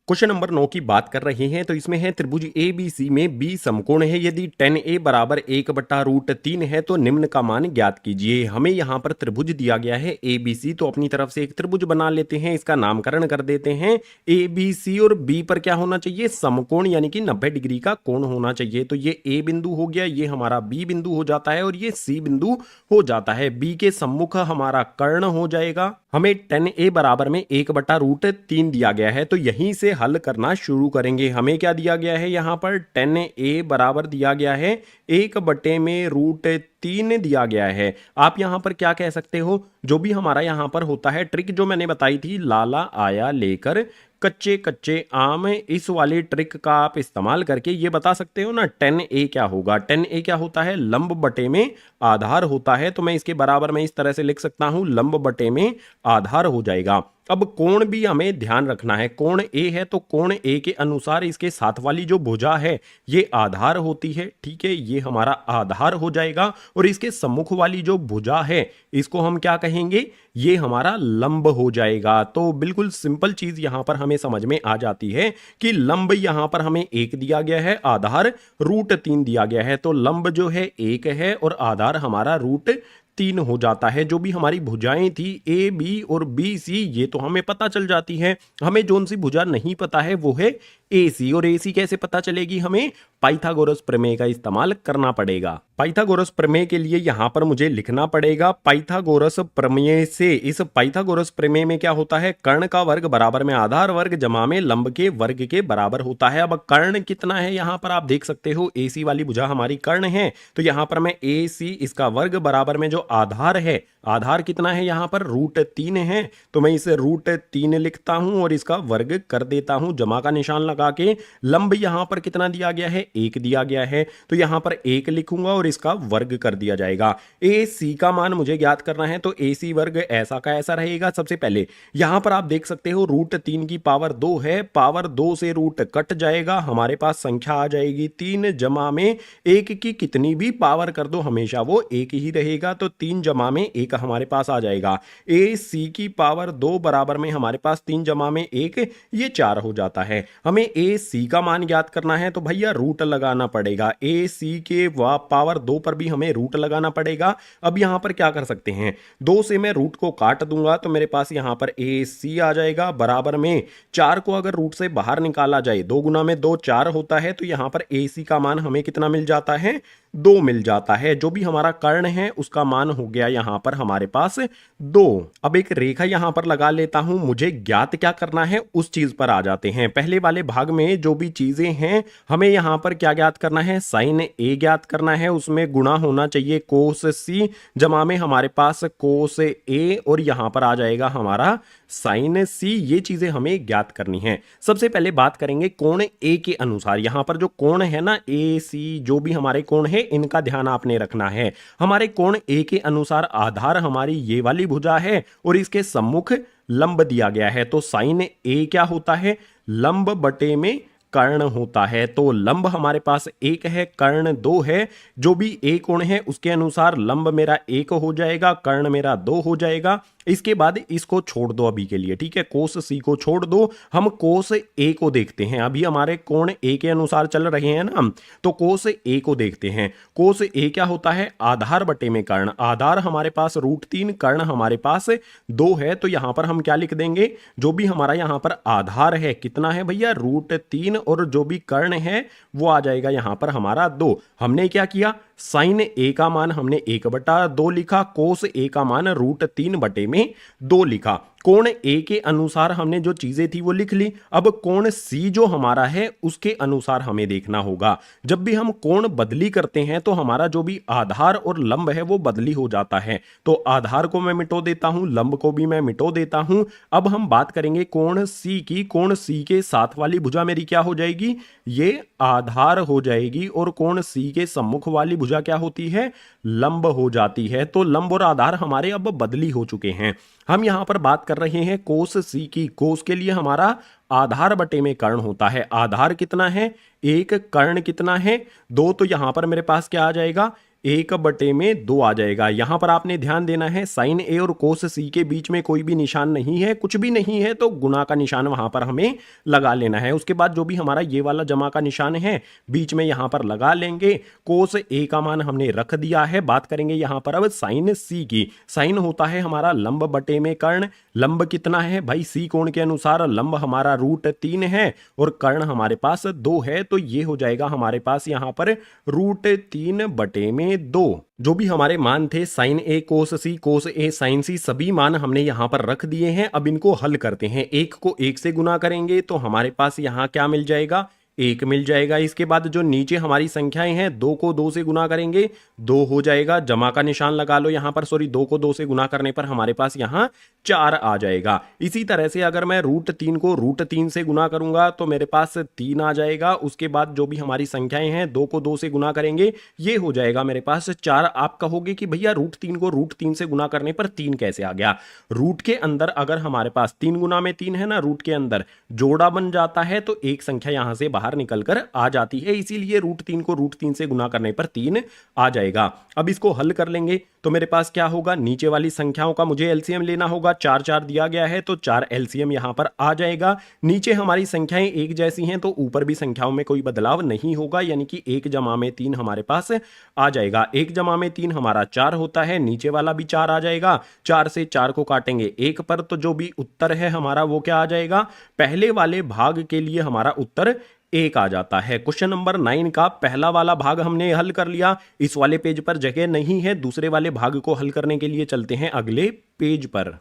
क्वेश्चन नंबर 9 की बात कर रहे हैं तो इसमें है त्रिभुज ABC में B समकोण है, यदि tan A बराबर 1/√3 है तो निम्न का मान ज्ञात कीजिए। हमें यहां पर त्रिभुज दिया गया है ABC, तो अपनी तरफ से एक त्रिभुज बना लेते हैं, इसका नामकरण कर देते हैं ABC। और B पर क्या होना चाहिए, समकोण यानी कि 90 डिग्री का कोण होना चाहिए। तो ये A बिंदु हो गया, ये हमारा B बिंदु हो जाता है और ये C बिंदु हो जाता है। B के सम्मुख हमारा कर्ण हो जाएगा। हमें tan A बराबर में 1/√3 दिया गया है तो यहीं से हल करना शुरू करेंगे। हमें क्या दिया गया है यहां पर, tan A बराबर दिया गया है 1/√3 दिया गया है। आप यहां पर क्या कह सकते हो, जो भी हमारा यहां पर होता है ट्रिक जो मैंने बताई थी, लाला आया लेकर कच्चे कच्चे आम, इस वाली ट्रिक का आप इस्तेमाल करके ये बता सकते हो ना tan A क्या होगा। tan A क्या होता है, लंब बटे में आधार होता है। तो मैं इसके बराबर में इस तरह से लिख सकता हूं, लंब बटे में आधार हो जाएगा। अब कोण भी हमें ध्यान रखना है, कोण A है तो कोण A के अनुसार इसके साथ वाली जो भुजा है ये आधार होती है, ठीक है, ये हमारा आधार हो जाएगा। और इसके सम्मुख वाली जो भुजा है इसको हम क्या कहेंगे, ये हमारा लंब हो जाएगा। तो बिल्कुल सिंपल चीज यहां पर हमें समझ में आ जाती है कि लंब यहां पर हमें 1 दिया गया है, आधार √3 दिया गया है। तो लंब जो है 1 है और आधार हमारा √3 हो जाता है। जो भी हमारी भुजाएं थी A B और B C ये तो हमें पता चल जाती है। हमें जोन सी भुजा नहीं पता है वो है AC। और AC कैसे पता चलेगी हमें? पाइथागोरस प्रमेय का इस्तेमाल करना पड़ेगा। पाइथागोरस प्रमेय के लिए यहां पर मुझे लिखना पड़ेगा पाइथागोरस प्रमेय से। इस पाइथागोरस प्रमेय में क्या होता है? कर्ण का वर्ग बराबर में आधार वर्ग जमा में लंब के वर्ग के बराबर होता है। अब कर्ण कितना है यहां पर आप देख सकते हो, AC वाली भुजा हमारी कर्ण है, तो यहां पर मैं AC इसका वर्ग बराबर में जो आधार है, आधार कितना है यहां पर? √3 है, तो मैं इसे √3 लिखता हूं और इसका वर्ग कर देता हूं जमा का निशान लगा के। लंब यहां पर कितना दिया गया है? 1 दिया गया है, तो यहां पर 1 लिखूंगा और इसका वर्ग कर दिया जाएगा। AC का मान मुझे ज्ञात करना है, तो AC वर्ग ऐसा का ऐसा रहेगा। सबसे पहले यहां पर आप देख सकते हो √3 की पावर 2 है, पावर 2 से रूट कट जाएगा, हमारे पास संख्या आ जाएगी 3 जमा में 1 की कितनी भी पावर कर दो हमेशा वो 1 ही रहेगा, तो 3 जमा में 1 हमारे पास आ जाएगा। AC की पावर 2 बराबर में हमारे पास 3 जमा में 1, ये 4 हो जाता है। हमें AC का मान ज्ञात करना है, तो भैया रूट लगाना पड़ेगा। AC के पावर 2 पर भी हमें रूट लगाना पड़ेगा। अब यहां पर क्या कर सकते हैं, 2 से मैं रूट को काट दूंगा, तो मेरे पास यहां पर AC आ जाएगा बराबर में 4 को अगर रूट से बाहर निकाला जाए, 2 गुना में 2 4 होता है, तो यहां पर AC का मान हमें कितना मिल जाता है? 2 मिल जाता है। जो भी हमारा कर्ण है उसका मान हो गया यहां पर हमारे पास 2। अब एक रेखा यहां पर लगा लेता हूं। मुझे ज्ञात क्या करना है उस चीज पर आ जाते हैं। पहले वाले भाग में जो भी चीजें हैं हमें यहां पर क्या ज्ञात करना है? साइन A ज्ञात करना है, उसमें गुणा होना चाहिए कोस C जमा में हमारे पास कोस A और यहां पर आ जाएगा हमारा साइन C। ये चीजें हमें ज्ञात करनी है। सबसे पहले बात करेंगे कोण A के अनुसार। यहां पर जो कोण है ना AC, जो भी हमारे कोण है इनका ध्यान आपने रखना है। हमारे कोण A के अनुसार आधार हमारी ये वाली भुजा है और इसके सम्मुख लंब दिया गया है, तो साइन A क्या होता है? लंब बटे में कर्ण होता है। तो लंब हमारे पास 1 है, कर्ण 2 है। जो भी A कोण है उसके अनुसार लंब मेरा 1 हो जाएगा, कर्ण मेरा 2 हो जाएगा। इसके बाद इसको छोड़ दो अभी के लिए, ठीक है, कोस C को छोड़ दो। हम कोस A को देखते हैं। अभी हमारे कोण A के अनुसार चल रहे हैं ना, तो कोस A को देखते हैं। कोस A क्या होता है? आधार बटे में कर्ण। आधार हमारे पास √3, कर्ण हमारे पास 2 है, तो यहां पर हम क्या लिख देंगे? जो भी हमारा यहां पर आधार है कितना है भैया? √3, और जो भी कर्ण है वो आ जाएगा यहां पर हमारा 2। हमने क्या किया? साइन A का मान हमने 1/2 लिखा, कोस A का मान √3 बटे में 2 लिखा। कोण A के अनुसार हमने जो चीजें थी वो लिख ली। अब कोण C जो हमारा है उसके अनुसार हमें देखना होगा। जब भी हम कोण बदली करते हैं तो हमारा जो भी आधार और लंब है वो बदली हो जाता है। तो आधार को मैं मिटो देता हूं, लंब को भी मैं मिटो देता हूं। अब हम बात करेंगे कोण C की। कोण C के साथ वाली भुजा मेरी क्या हो जाएगी? ये आधार हो जाएगी, और कोण C के सम्मुख वाली भुजा क्या होती है? लंब हो जाती है। तो लंब और आधार हमारे अब बदली हो चुके हैं। हम यहां पर बात कर रहे हैं कोस C की। कोस के लिए हमारा आधार बटे में कर्ण होता है। आधार कितना है? 1, कर्ण कितना है? 2, तो यहां पर मेरे पास क्या आ जाएगा? 1/2 आ जाएगा। यहां पर आपने ध्यान देना है साइन A और कोस C के बीच में कोई भी निशान नहीं है, कुछ भी नहीं है, तो गुणा का निशान वहां पर हमें लगा लेना है। उसके बाद जो भी हमारा ये वाला जमा का निशान है बीच में यहां पर लगा लेंगे। कोस A का मान हमने रख दिया है। बात करेंगे यहां पर अब साइन C की। साइन होता है हमारा लंब बटे में कर्ण। लंब कितना है भाई? C कोण के अनुसार लंब हमारा √3 है और कर्ण हमारे पास 2 है, तो ये हो जाएगा हमारे पास यहां पर √3 बटे में 2। जो भी हमारे मान थे sine A cos C, cos A sine C, सभी मान हमने यहां पर रख दिए हैं। अब इनको हल करते हैं। 1 को 1 से गुना करेंगे तो हमारे पास यहां क्या मिल जाएगा? 1 मिल जाएगा। इसके बाद जो नीचे हमारी संख्याएं हैं 2 को 2 से गुना करेंगे 2 हो जाएगा। जमा का निशान लगा लो यहां पर, सॉरी 2 को 2 से गुना करने पर हमारे पास यहां 4 आ जाएगा। इसी तरह से अगर मैं √3 को √3 से गुना करूंगा तो मेरे पास 3 आ जाएगा। उसके बाद जो भी हमारी संख्याएं हैं 2 को 2 से गुना करेंगे, ये हो जाएगा मेरे पास 4। आप कहोगे कि भैया √3 को √3 से गुना करने पर 3 कैसे आ गया? रूट के अंदर अगर हमारे पास 3 गुना में 3 है ना, रूट के अंदर जोड़ा बन जाता है तो एक संख्या यहां से बाहर बाहर निकलकर आ जाती है, इसीलिए √3 को √3 से गुना करने पर 3 आ जाएगा। अब इसको हल कर लेंगे तो मेरे पास क्या होगा, नीचे वाली संख्याओं का मुझे एलसीएम लेना होगा। 4 4 दिया गया है तो 4 एलसीएम यहां पर आ जाएगा। नीचे हमारी संख्याएं एक जैसी हैं तो ऊपर भी संख्याओं में कोई बदलाव नहीं होगा, यानी कि 1 जमा में 3 हमारे पास आ जाएगा। 1 जमा में 3 हमारा 4 होता है, नीचे वाला भी 4 आ जाएगा। 4 से 4 को काटेंगे 1 पर तो जो भी उत्तर है हमारा वो क्या आ जाएगा, पहले वाले भाग के लिए हमारा उत्तर 1 आ जाता है। क्वेश्चन नंबर 9 का पहला वाला भाग हमने हल कर लिया। इस वाले पेज पर जगह नहीं है, दूसरे वाले भाग को हल करने के लिए चलते हैं अगले पेज पर।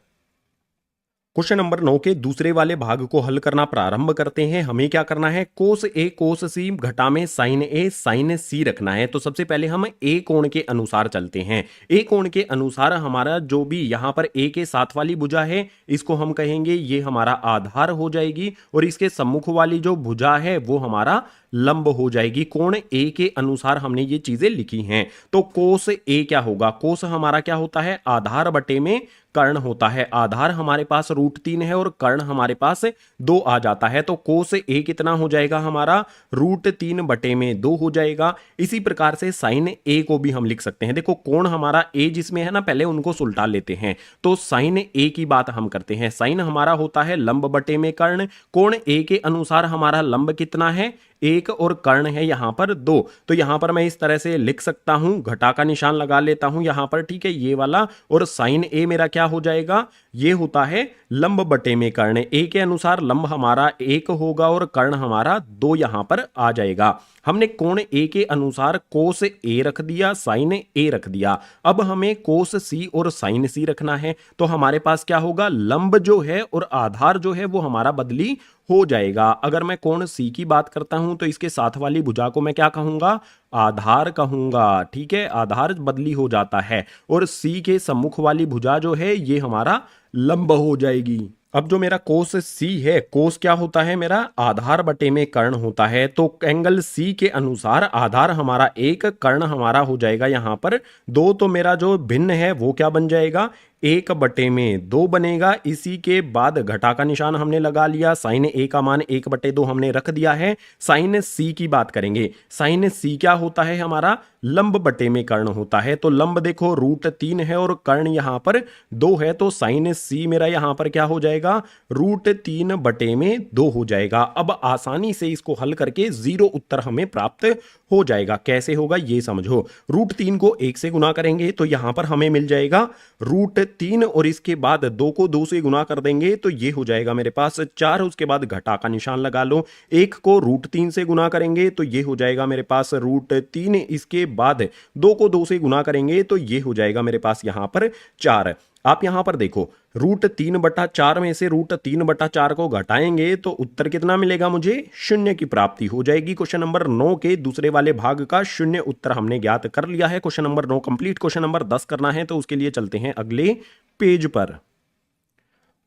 क्वेश्चन नंबर 9 के दूसरे वाले भाग को हल करना प्रारंभ करते हैं। हमें क्या करना है, कोस ए कोस सी घटा में साइन ए साइन सी रखना है। तो सबसे पहले हम ए कोण के अनुसार चलते हैं। ए कोण के अनुसार हमारा जो भी यहां पर ए के साथ वाली भुजा है इसको हम कहेंगे ये हमारा आधार हो जाएगी, और इसके सम्मुख वाली जो भुजा है वो हमारा लंब हो जाएगी। कोण ए के अनुसार हमने ये चीजें लिखी हैं। तो कोस ए क्या होगा, कोस हमारा क्या होता है, आधार बटे में कर्ण होता है। आधार हमारे पास √3 है और कर्ण हमारे पास 2 आ जाता है। तो कोस ए कितना हो जाएगा हमारा, √3 बटे में 2 हो जाएगा। इसी प्रकार से साइन ए को भी हम लिख सकते हैं। देखो कोण हमारा ए जिसमें है ना, पहले उनको सुलटा लेते हैं। तो साइन ए की बात हम करते हैं। साइन हमारा होता है लंब बटे में कर्ण। कोण ए के अनुसार हमारा लंब कितना है, 1 और कर्ण है यहां पर 2। तो यहां पर मैं इस तरह से लिख सकता हूं, घटा का निशान लगा लेता हूं यहां पर, ठीक है, ये वाला। और साइन ए मेरा क्या हो जाएगा, ये होता है लंब बटे में कर्ण। ए के अनुसार लंब हमारा 1 होगा और कर्ण हमारा 2 यहां पर आ जाएगा। हमने कोण ए के अनुसार कोस ए रख दिया, साइन ए रख दिया। अब हमें कोस सी और साइन सी रखना है। तो हमारे पास क्या होगा, लंब जो है और आधार जो है वो हमारा बदली हो जाएगा। अगर मैं कोण सी की बात करता हूं तो इसके साथ वाली भुजा को मैं क्या कहूंगा, आधार कहूंगा, ठीक है, आधार बदली हो जाता है। और सी के सम्मुख वाली भुजा जो है ये हमारा लंब हो जाएगी। अब जो मेरा कोस सी है, कोस क्या होता है मेरा, आधार बटे में कर्ण होता है। तो एंगल सी के अनुसार आधार हमारा 1, कर्ण हमारा हो जाएगा यहां पर 2। तो मेरा जो भिन्न है वो क्या बन जाएगा, 1 बटे में 2 बनेगा। इसी के बाद घटा का निशान हमने लगा लिया। साइन ए का मान 1 बटे 2 हमने रख दिया है। साइन सी की बात करेंगे। साइन सी क्या होता है हमारा, लंब बटे में कर्ण होता है। तो लंब देखो √3 है और कर्ण यहां पर 2 है। तो साइन सी मेरा यहां पर क्या हो जाएगा, √3 बटे में 2 हो जाएगा। अब आसानी से इसको हल करके 0 उत्तर हमें प्राप्त हो जाएगा। कैसे होगा ये समझो। √3 को 1 से गुना करेंगे तो यहां पर हमें मिल जाएगा √3, और इसके बाद 2 को 2 से गुना कर देंगे तो ये हो जाएगा मेरे पास 4। उसके बाद घटा का निशान लगा लो। 1 को √3 से गुना करेंगे तो ये हो जाएगा मेरे पास √3। इसके बाद 2 को 2 से गुना करेंगे तो ये हो जाएगा मेरे पास यहां पर 4। आप यहां पर देखो √3/4 में से √3/4 को घटाएंगे तो उत्तर कितना मिलेगा मुझे, 0 की प्राप्ति हो जाएगी। क्वेश्चन नंबर 9 के दूसरे वाले भाग का 0 उत्तर हमने ज्ञात कर लिया है। Question number 9 complete. Question number 10 करना है तो उसके लिए चलते हैं अगले पेज पर।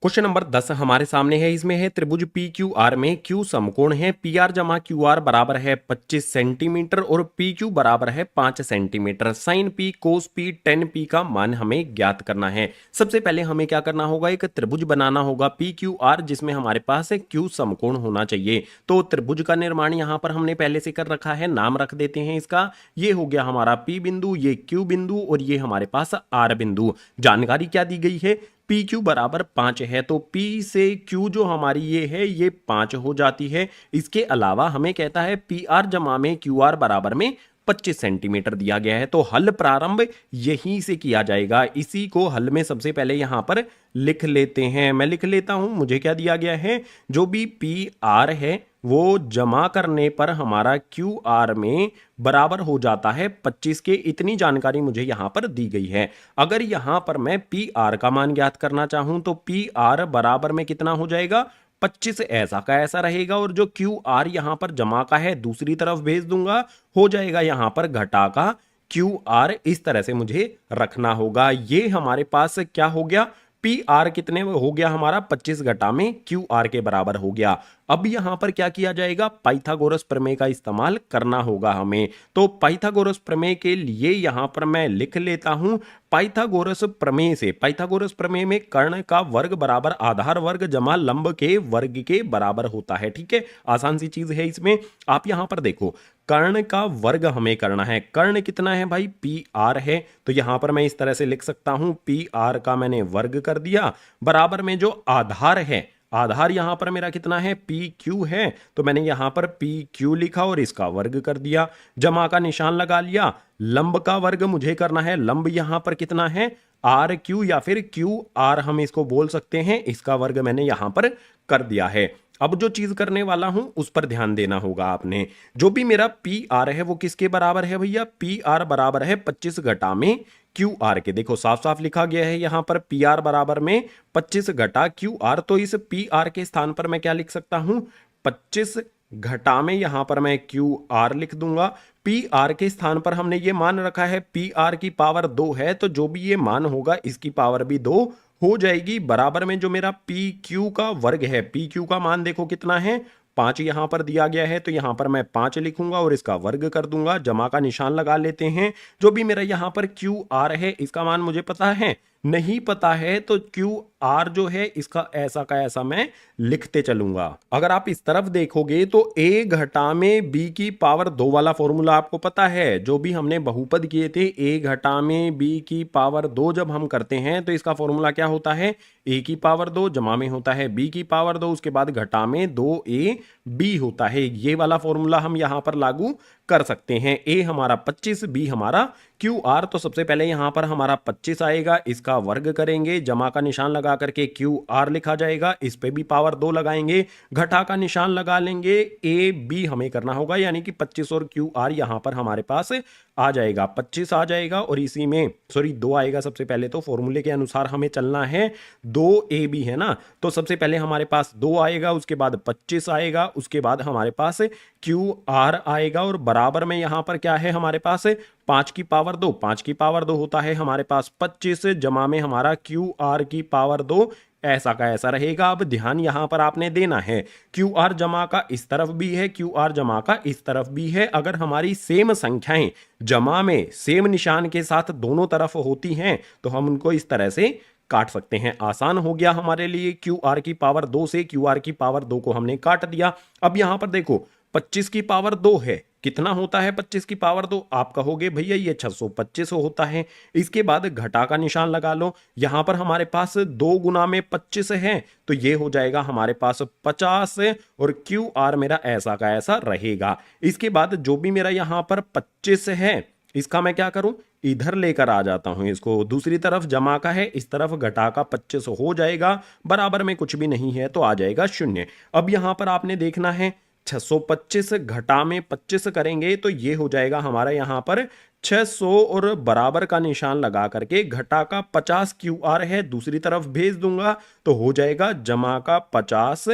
क्वेश्चन नंबर 10 हमारे सामने है। इसमें है त्रिभुज PQR में Q समकोण है। PR जमा QR बराबर है 25 सेंटीमीटर और PQ बराबर है 5 सेंटीमीटर। साइन P कोस P tan P का मान हमें ज्ञात करना है। सबसे पहले हमें क्या करना होगा, एक त्रिभुज बनाना होगा PQR जिसमें हमारे पास Q समकोण होना चाहिए। तो त्रिभुज का निर्माण यहां पर हमने पहले से कर रखा है, नाम रख देते हैं इसका। ये हो गया हमारा P बिंदु, ये Q बिंदु और ये हमारे पास R बिंदु। जानकारी क्या दी गई है, PQ बराबर 5 है। तो P से Q जो हमारी ये है ये 5 हो जाती है। इसके अलावा हमें कहता है PR जमा में QR बराबर में 25 सेंटीमीटर दिया गया है। तो हल प्रारंभ यहीं से किया जाएगा। इसी को हल में सबसे पहले यहां पर लिख लेते हैं। मैं लिख लेता हूं, मुझे क्या दिया गया है, जो भी PR है वो जमा करने पर हमारा QR में बराबर हो जाता है 25 के। इतनी जानकारी मुझे यहां पर दी गई है। अगर यहां पर मैं PR का मान ज्ञात करना चाहूं तो PR बराबर में कितना हो जाएगा, 25 ऐसा का ऐसा रहेगा। और जो QR यहां पर जमा का है दूसरी तरफ भेज दूंगा, हो जाएगा यहां पर घटा का QR। इस तरह से मुझे रखना होगा। ये हमारे पास क्या हो गया, पी आर कितने हो गया हमारा 25 घटा में क्यू आर के बराबर हो गया। अब यहां पर क्या किया जाएगा, पाइथागोरस प्रमेय का इस्तेमाल करना होगा हमें। तो पाइथागोरस प्रमेय के लिए यहां पर मैं लिख लेता हूं, पाइथागोरस प्रमेय से, पाइथागोरस प्रमेय में कर्ण का वर्ग बराबर आधार वर्ग जमा लंब के वर्ग के बराबर होता है। ठीक है, आसान सी चीज है इसमें। आप यहां पर देखो, कर्ण का वर्ग हमें करना है, कर्ण कितना है भाई, पी आर है। तो यहां पर मैं इस तरह से लिख सकता हूं, पी आर का मैंने वर्ग कर दिया, बराबर में जो आधार है, आधार यहां पर मेरा कितना है, पी क्यू है, तो मैंने यहां पर पी क्यू लिखा और इसका वर्ग कर दिया, जमा का निशान लगा लिया। लंब का वर्ग मुझे करना है, लंब यहां पर कितना है, आर क्यू या फिर क्यू आर हम इसको बोल सकते हैं, इसका वर्ग मैंने यहां पर कर दिया है। अब जो चीज करने वाला हूं उस पर ध्यान देना होगा आपने। जो भी मेरा पी आर है वो किसके बराबर है भैया, पी आर बराबर है 25 घटा में क्यू आर के। देखो साफ साफ लिखा गया है यहां पर पी आर बराबर में 25 घटा क्यू आर। तो इस पी आर के स्थान पर मैं क्या लिख सकता हूं, 25 घटा में यहां पर मैं क्यू आर लिख दूंगा। पी आर के स्थान पर हमने ये मान रखा है पी आर की पावर 2 है, तो जो भी ये मान होगा इसकी पावर भी 2 हो जाएगी, बराबर में जो मेरा पी क्यू का वर्ग है, पी क्यू का मान देखो कितना है, 5 यहां पर दिया गया है, तो यहां पर मैं 5 लिखूंगा और इसका वर्ग कर दूंगा, जमा का निशान लगा लेते हैं। जो भी मेरा यहां पर क्यू आर है इसका मान मुझे पता है, नहीं पता है तो क्यू आर जो है इसका ऐसा का ऐसा मैं लिखते चलूंगा। अगर आप इस तरफ देखोगे तो a घटा में b की पावर 2 वाला फॉर्मूला आपको पता है, जो भी हमने बहुपद किए थे, a घटा में b की पावर 2 जब हम करते हैं तो इसका फॉर्मूला क्या होता है, a की पावर 2 जमा में होता है b की पावर 2, उसके बाद घटा में 2ab होता है। ये वाला फॉर्मूला हम यहां पर लागू कर सकते हैं। a हमारा 25, b हमारा क्यू आर। तो सबसे पहले यहां पर हमारा 25 आएगा, इसका वर्ग करेंगे, जमा का निशान लगा करके क्यू आर लिखा जाएगा, इस पे भी पावर 2 लगाएंगे, घटा का निशान लगा लेंगे, ए बी हमें करना होगा, यानी कि 25 और क्यू आर यहां पर हमारे पास आ जाएगा, 25 आ जाएगा और इसी में 2 आएगा। सबसे पहले तो फॉर्मूले के अनुसार हमें चलना है, 2ab है ना, तो सबसे पहले हमारे पास 2 आएगा, उसके बाद 25 आएगा, उसके बाद हमारे पास क्यू आर आएगा और बराबर में यहां पर क्या है हमारे पास 5 की पावर 2, 5 की पावर 2 होता है हमारे पास 25, जमा में हमारा क्यू आर की पावर 2, ऐसा का ऐसा रहेगा। अब ध्यान यहां पर आपने देना है, क्यू आर जमा का इस तरफ भी है, क्यू आर जमा का इस तरफ भी है। अगर हमारी सेम संख्याएं जमा में सेम निशान के साथ दोनों तरफ होती हैं तो हम उनको इस तरह से काट सकते हैं। आसान हो गया हमारे लिए, क्यू आर की पावर 2 से क्यू आर की पावर 2 को हमने काट दिया। अब यहां पर देखो 25 की पावर 2 है, कितना होता है 25 की पावर 2, आप कहोगे भैया ये 625 होता है। इसके बाद घटा का निशान लगा लो, यहां पर हमारे पास 2 गुना में 25 है, तो ये हो जाएगा हमारे पास 50 और क्यू आर मेरा ऐसा का ऐसा रहेगा। इसके बाद जो भी मेरा यहां पर 25 है इसका मैं क्या करूं, इधर लेकर आ जाता हूं, इसको दूसरी तरफ जमा का है, इस तरफ घटा का 25 हो जाएगा, बराबर में कुछ भी नहीं है तो आ जाएगा 0। अब यहां पर आपने देखना है 625 घटा में 25 करेंगे तो ये हो जाएगा हमारा यहां पर 600 और बराबर का निशान लगा करके घटा का 50 क्यू आर है, दूसरी तरफ भेज दूंगा तो हो जाएगा जमा का 50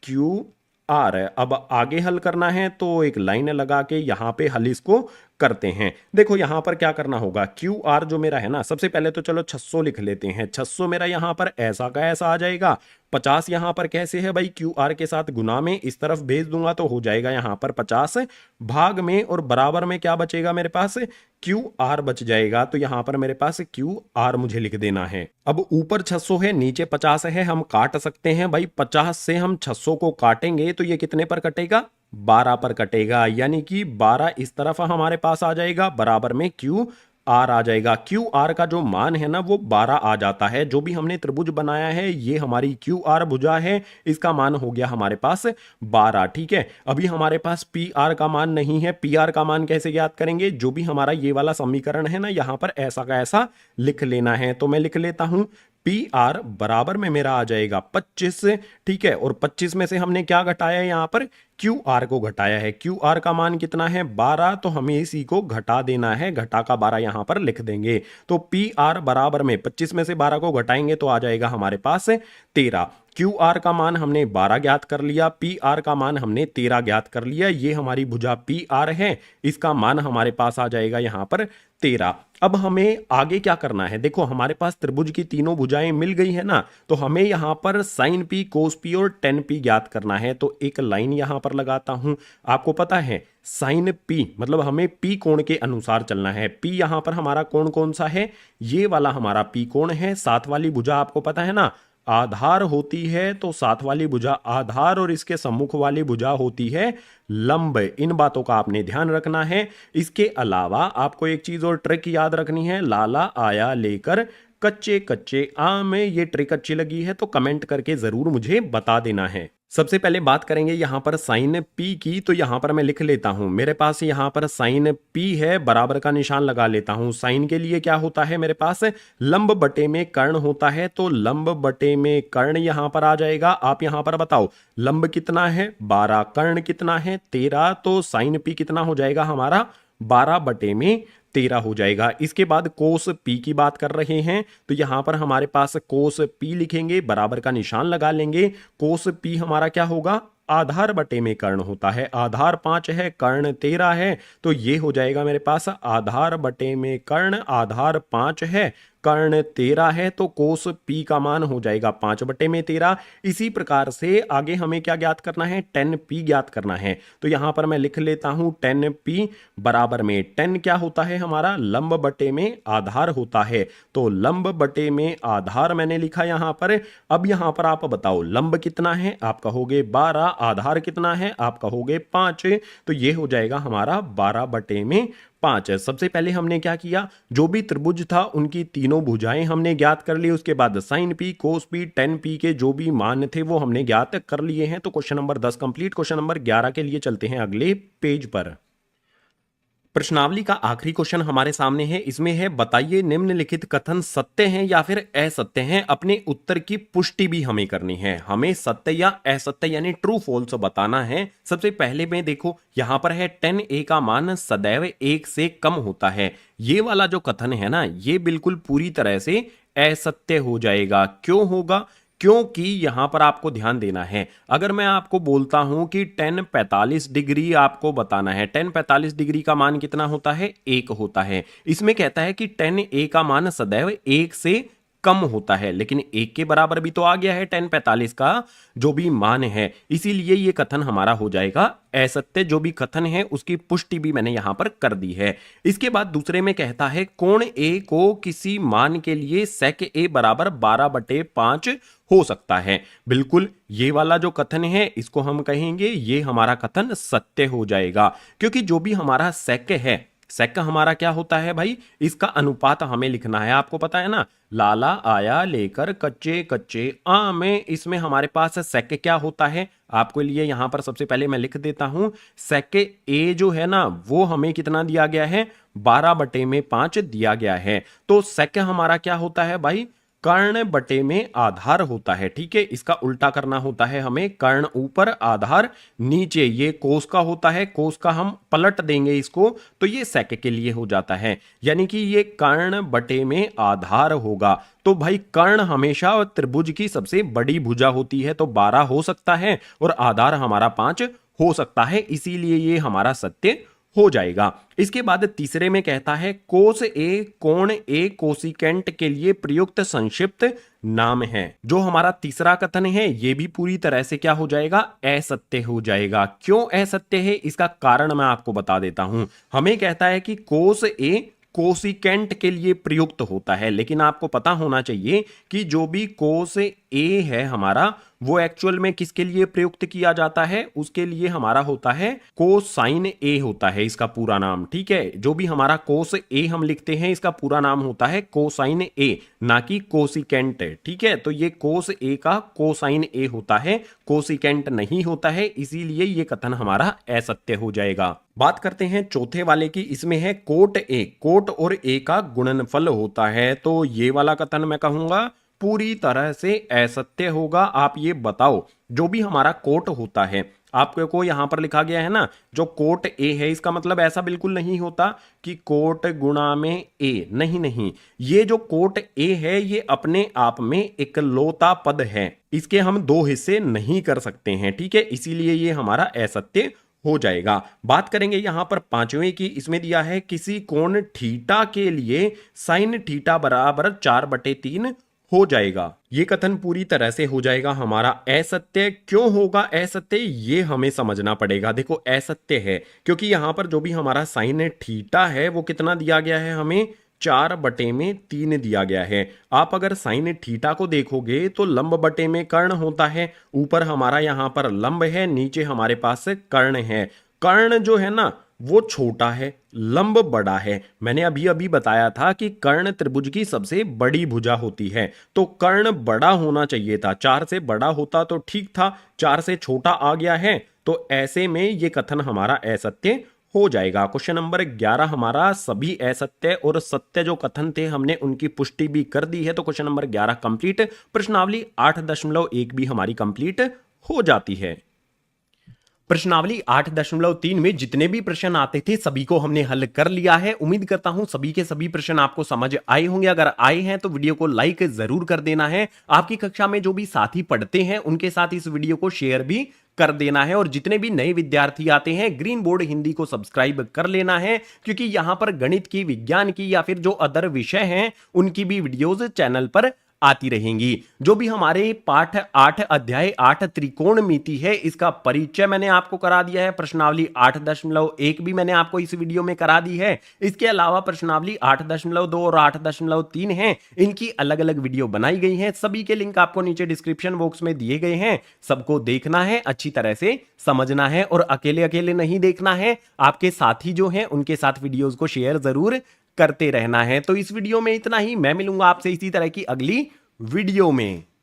क्यू आर। अब आगे हल करना है तो एक लाइन लगा के यहां पे हल इसको करते हैं। देखो यहां पर क्या करना होगा, क्यू आर जो मेरा है ना, सबसे पहले तो चलो 600 लिख लेते हैं, 600 मेरा यहां पर ऐसा का ऐसा आ जाएगा। 50 यहां पर कैसे है भाई, क्यू आर के साथ गुना में इस तरफ भेज दूंगा तो हो जाएगा यहां पर 50 भाग में, और बराबर में क्या बचेगा मेरे पास, क्यू आर बच जाएगा। तो यहां पर मेरे पास क्यू आर मुझे लिख देना है। अब ऊपर 600 है, नीचे 50 है, हम काट सकते हैं भाई, 50 से हम 600 को काटेंगे तो ये कितने पर कटेगा, 12 पर कटेगा, यानी कि 12 इस तरफ हमारे पास आ जाएगा, बराबर में क्यू आर आ जाएगा। क्यू आर का जो मान है ना वो 12 आ जाता है। जो भी हमने त्रिभुज बनाया है ये हमारी क्यू आर भुजा है, इसका मान हो गया हमारे पास 12। ठीक है, अभी हमारे पास पी आर का मान नहीं है, पी आर का मान कैसे ज्ञात करेंगे, जो भी हमारा ये वाला समीकरण है ना यहां पर ऐसा का ऐसा लिख लेना है। तो मैं लिख लेता हूं पी आर बराबर में मेरा आ जाएगा 25। ठीक है, और 25 में से हमने क्या घटाया यहां पर, क्यू आर को घटाया है। क्यू आर का मान कितना है 12, तो हमें इसी को घटा देना है, घटा का 12 यहां पर लिख देंगे। तो पी आर बराबर में 25 में से 12 को घटाएंगे तो आ जाएगा हमारे पास 13। क्यू आर का मान हमने 12 ज्ञात कर लिया, पी आर का मान हमने 13 ज्ञात कर लिया। ये हमारी भुजा पी आर है, इसका मान हमारे पास आ जाएगा यहां पर 13। अब हमें आगे क्या करना है, देखो हमारे पास त्रिभुज की तीनों भुजाएं मिल गई है ना, तो हमें यहां पर साइन पी, कोस पी और टेन पी ज्ञात करना है। तो एक लाइन यहां पर लगाता हूं। आपको पता है साइन पी मतलब हमें पी कोण के अनुसार चलना है। पी यहां पर हमारा कोण कौन सा है, ये वाला हमारा पी कोण है। साथ वाली भुजा आपको पता है ना आधार होती है, तो साथ वाली भुजा आधार और इसके सम्मुख वाली भुजा होती है लंब। इन बातों का आपने ध्यान रखना है। इसके अलावा आपको एक चीज और ट्रिक याद रखनी है, लाला आया लेकर कच्चे कच्चे आम। ये ट्रिक अच्छी लगी है तो कमेंट करके जरूर मुझे बता देना है। सबसे पहले बात करेंगे यहां पर साइन पी की, तो यहां पर मैं लिख लेता हूं, मेरे पास यहां पर साइन पी है, बराबर का निशान लगा लेता हूं। साइन के लिए क्या होता है मेरे पास लंब बटे में कर्ण होता है, तो लंब बटे में कर्ण यहां पर आ जाएगा। आप यहां पर बताओ लंब कितना है 12, कर्ण कितना है 13, तो साइन पी कितना हो जाएगा हमारा 12 बटे में 13 हो जाएगा। इसके बाद कोस पी की बात कर रहे हैं, तो यहां पर हमारे पास कोस पी लिखेंगे, बराबर का निशान लगा लेंगे। कोस पी हमारा क्या होगा आधार बटे में कर्ण होता है, आधार 5 है कर्ण 13 है, तो ये हो जाएगा मेरे पास आधार बटे में कर्ण, आधार 5 है कर्ण 13 है, तो कोस पी का मान हो जाएगा 5 बटे में 13। इसी प्रकार से आगे हमें क्या ज्ञात करना है 10 पी ज्ञात करना है। तो यहां पर मैं लिख लेता हूं 10 पी बराबर में 10 क्या होता है हमारा लंब बटे में आधार होता है, तो लंब बटे में आधार मैंने लिखा यहां पर। अब यहां पर आप बताओ लंब कितना है, आप कहोगे 12, आधार कितना है आप कहोगे 5, तो ये हो जाएगा हमारा 12 बटे में 5 है। सबसे पहले हमने क्या किया, जो भी त्रिभुज था उनकी तीनों भुजाएं हमने ज्ञात कर ली। उसके बाद साइन पी, कोस पी, टेन पी के जो भी मान थे वो हमने ज्ञात कर लिए हैं। तो question number 10 complete. Question number 11 के लिए चलते हैं अगले पेज पर। प्रश्नावली का आखिरी क्वेश्चन हमारे सामने है। इसमें है बताइए निम्नलिखित कथन सत्य हैं या फिर असत्य हैं। अपने उत्तर की पुष्टि भी हमें करनी है, हमें सत्य या असत्य यानी ट्रू फॉल्स बताना है। सबसे पहले में देखो यहां पर है 10a का मान सदैव 1 से कम होता है। ये वाला जो कथन है ना ये बिल्कुल पूरी तरह से असत्य हो जाएगा। क्यों होगा, क्योंकि यहां पर आपको ध्यान देना है। अगर मैं आपको बोलता हूं कि 10 45 डिग्री आपको बताना है, 10 45 डिग्री का मान कितना होता है 1 होता है। इसमें कहता है कि 10a का मान सदैव 1 से कम होता है, लेकिन 1 के बराबर भी तो आ गया है 10 45 का जो भी मान है, इसीलिए ये कथन हमारा हो जाएगा असत्य। जो भी कथन है उसकी पुष्टि भी मैंने यहां पर कर दी है। इसके बाद दूसरे में कहता है कोण ए को किसी मान के लिए सेक ए बराबर 12 बटे 5 हो सकता है। बिल्कुल ये वाला जो कथन है इसको हम कहेंगे ये हमारा कथन सत्य हो जाएगा, क्योंकि जो भी हमारा सेक है, सेक हमारा क्या होता है भाई, इसका अनुपात हमें लिखना है। आपको पता है ना लाला आया लेकर कच्चे कच्चे आम में, इसमें हमारे पास सेक क्या होता है आपके लिए यहां पर सबसे पहले मैं लिख देता हूं। सेक ए जो है ना वो हमें कितना दिया गया है 12 बटे में 5 दिया गया है। तो सेक हमारा क्या होता है भाई कर्ण बटे में आधार होता है। ठीक है, इसका उल्टा करना होता है हमें, कर्ण ऊपर आधार नीचे। ये कोस का होता है, कोस का हम पलट देंगे इसको तो ये सेक के लिए हो जाता है, यानी कि ये कर्ण बटे में आधार होगा। तो भाई कर्ण हमेशा त्रिभुज की सबसे बड़ी भुजा होती है, तो 12 हो सकता है और आधार हमारा 5 हो सकता है, इसीलिए ये हमारा सत्य हो जाएगा। इसके बाद तीसरे में कहता है कोस ए कोण ए कोसिकेंट के लिए प्रयुक्त संक्षिप्त नाम है। जो हमारा तीसरा कथन है ये भी पूरी तरह से क्या हो जाएगा असत्य हो जाएगा। क्यों असत्य है इसका कारण मैं आपको बता देता हूं। हमें कहता है कि कोस ए कोसिकेंट के लिए प्रयुक्त होता है, लेकिन आपको पता होना चाहिए कि जो भी कोस ए है हमारा वो एक्चुअल में किसके लिए प्रयुक्त किया जाता है, उसके लिए हमारा होता है कोसाइन ए होता है इसका पूरा नाम। ठीक है, जो भी हमारा कोस ए हम लिखते हैं इसका पूरा नाम होता है कोसाइन ए, ना कि कोसिकेंट। ठीक है, तो ये कोस ए का कोसाइन ए होता है, कोसिकेंट नहीं होता है, इसीलिए ये कथन हमारा असत्य हो जाएगा। बात करते हैं चौथे वाले की। इसमें है कोट ए, कोट और ए का गुणनफल होता है, तो ये वाला कथन मैं कहूंगा पूरी तरह से असत्य होगा। आप ये बताओ जो भी हमारा कोट होता है आपको को यहाँ पर लिखा गया है ना, जो कोट ए है, इसका मतलब ऐसा बिल्कुल नहीं होता कि कोट गुणा में ए, नहीं नहीं, ये जो कोट ए है ये अपने आप में एक लौता पद है, इसके हम दो हिस्से नहीं कर सकते हैं, ठीक है, इसीलिए ये हमारा असत्य हो जाएगा। बात करेंगे यहां पर पांचवें की, इसमें दिया है किसी कोण थीटा के लिए साइन थीटा बराबर 4/3 हो जाएगा। ये कथन पूरी तरह से हो जाएगा हमारा असत्य। क्यों होगा असत्य, ये हमें समझना पड़ेगा। देखो असत्य है क्योंकि यहां पर जो भी हमारा साइन थीटा है वो कितना दिया गया है, हमें 4/3 दिया गया है। आप अगर साइन थीटा को देखोगे तो लंब बटे में कर्ण होता है, ऊपर हमारा यहां पर लंब है, नीचे हमारे पास कर्ण है। कर्ण जो है ना वो छोटा है, लंब बड़ा है। मैंने अभी अभी बताया था कि कर्ण त्रिभुज की सबसे बड़ी भुजा होती है, तो कर्ण बड़ा होना चाहिए था। 4 से बड़ा होता तो ठीक था, 4 से छोटा आ गया है, तो ऐसे में ये कथन हमारा असत्य हो जाएगा। क्वेश्चन नंबर 11 हमारा सभी असत्य और सत्य जो कथन थे हमने उनकी पुष्टि भी कर दी है, तो क्वेश्चन नंबर 11 कंप्लीट। प्रश्नावली 8.1 भी हमारी कंप्लीट हो जाती है। प्रश्नावली 8.3 में जितने भी प्रश्न आते थे सभी को हमने हल कर लिया है। उम्मीद करता हूं सभी के सभी प्रश्न आपको समझ आए होंगे। अगर आए हैं तो वीडियो को लाइक जरूर कर देना है। आपकी कक्षा में जो भी साथी पढ़ते हैं उनके साथ इस वीडियो को शेयर भी कर देना है। और जितने भी नए विद्यार्थी आते हैं ग्रीन बोर्ड हिंदी को सब्सक्राइब कर लेना है, क्योंकि यहां पर गणित की, विज्ञान की या फिर जो अदर विषय हैं उनकी भी वीडियोज चैनल पर आती रहेंगी। जो भी हमारे पाठ 8 अध्याय 8 त्रिकोणमिति है, इसका परिचय मैंने आपको करा दिया है। प्रश्नावली 8.1 भी मैंने आपको इस वीडियो में करा दी है। इसके अलावा प्रश्नावली 8.2 और 8.3 है, इनकी अलग अलग वीडियो बनाई गई हैं। सभी के लिंक आपको नीचे डिस्क्रिप्शन बॉक्स में दिए गए हैं। सबको देखना है, अच्छी तरह से समझना है और अकेले अकेले नहीं देखना है। आपके साथी जो हैं उनके साथ वीडियोज को शेयर जरूर करते रहना है। तो इस वीडियो में इतना ही। मैं मिलूंगा आपसे इसी तरह की अगली वीडियो में।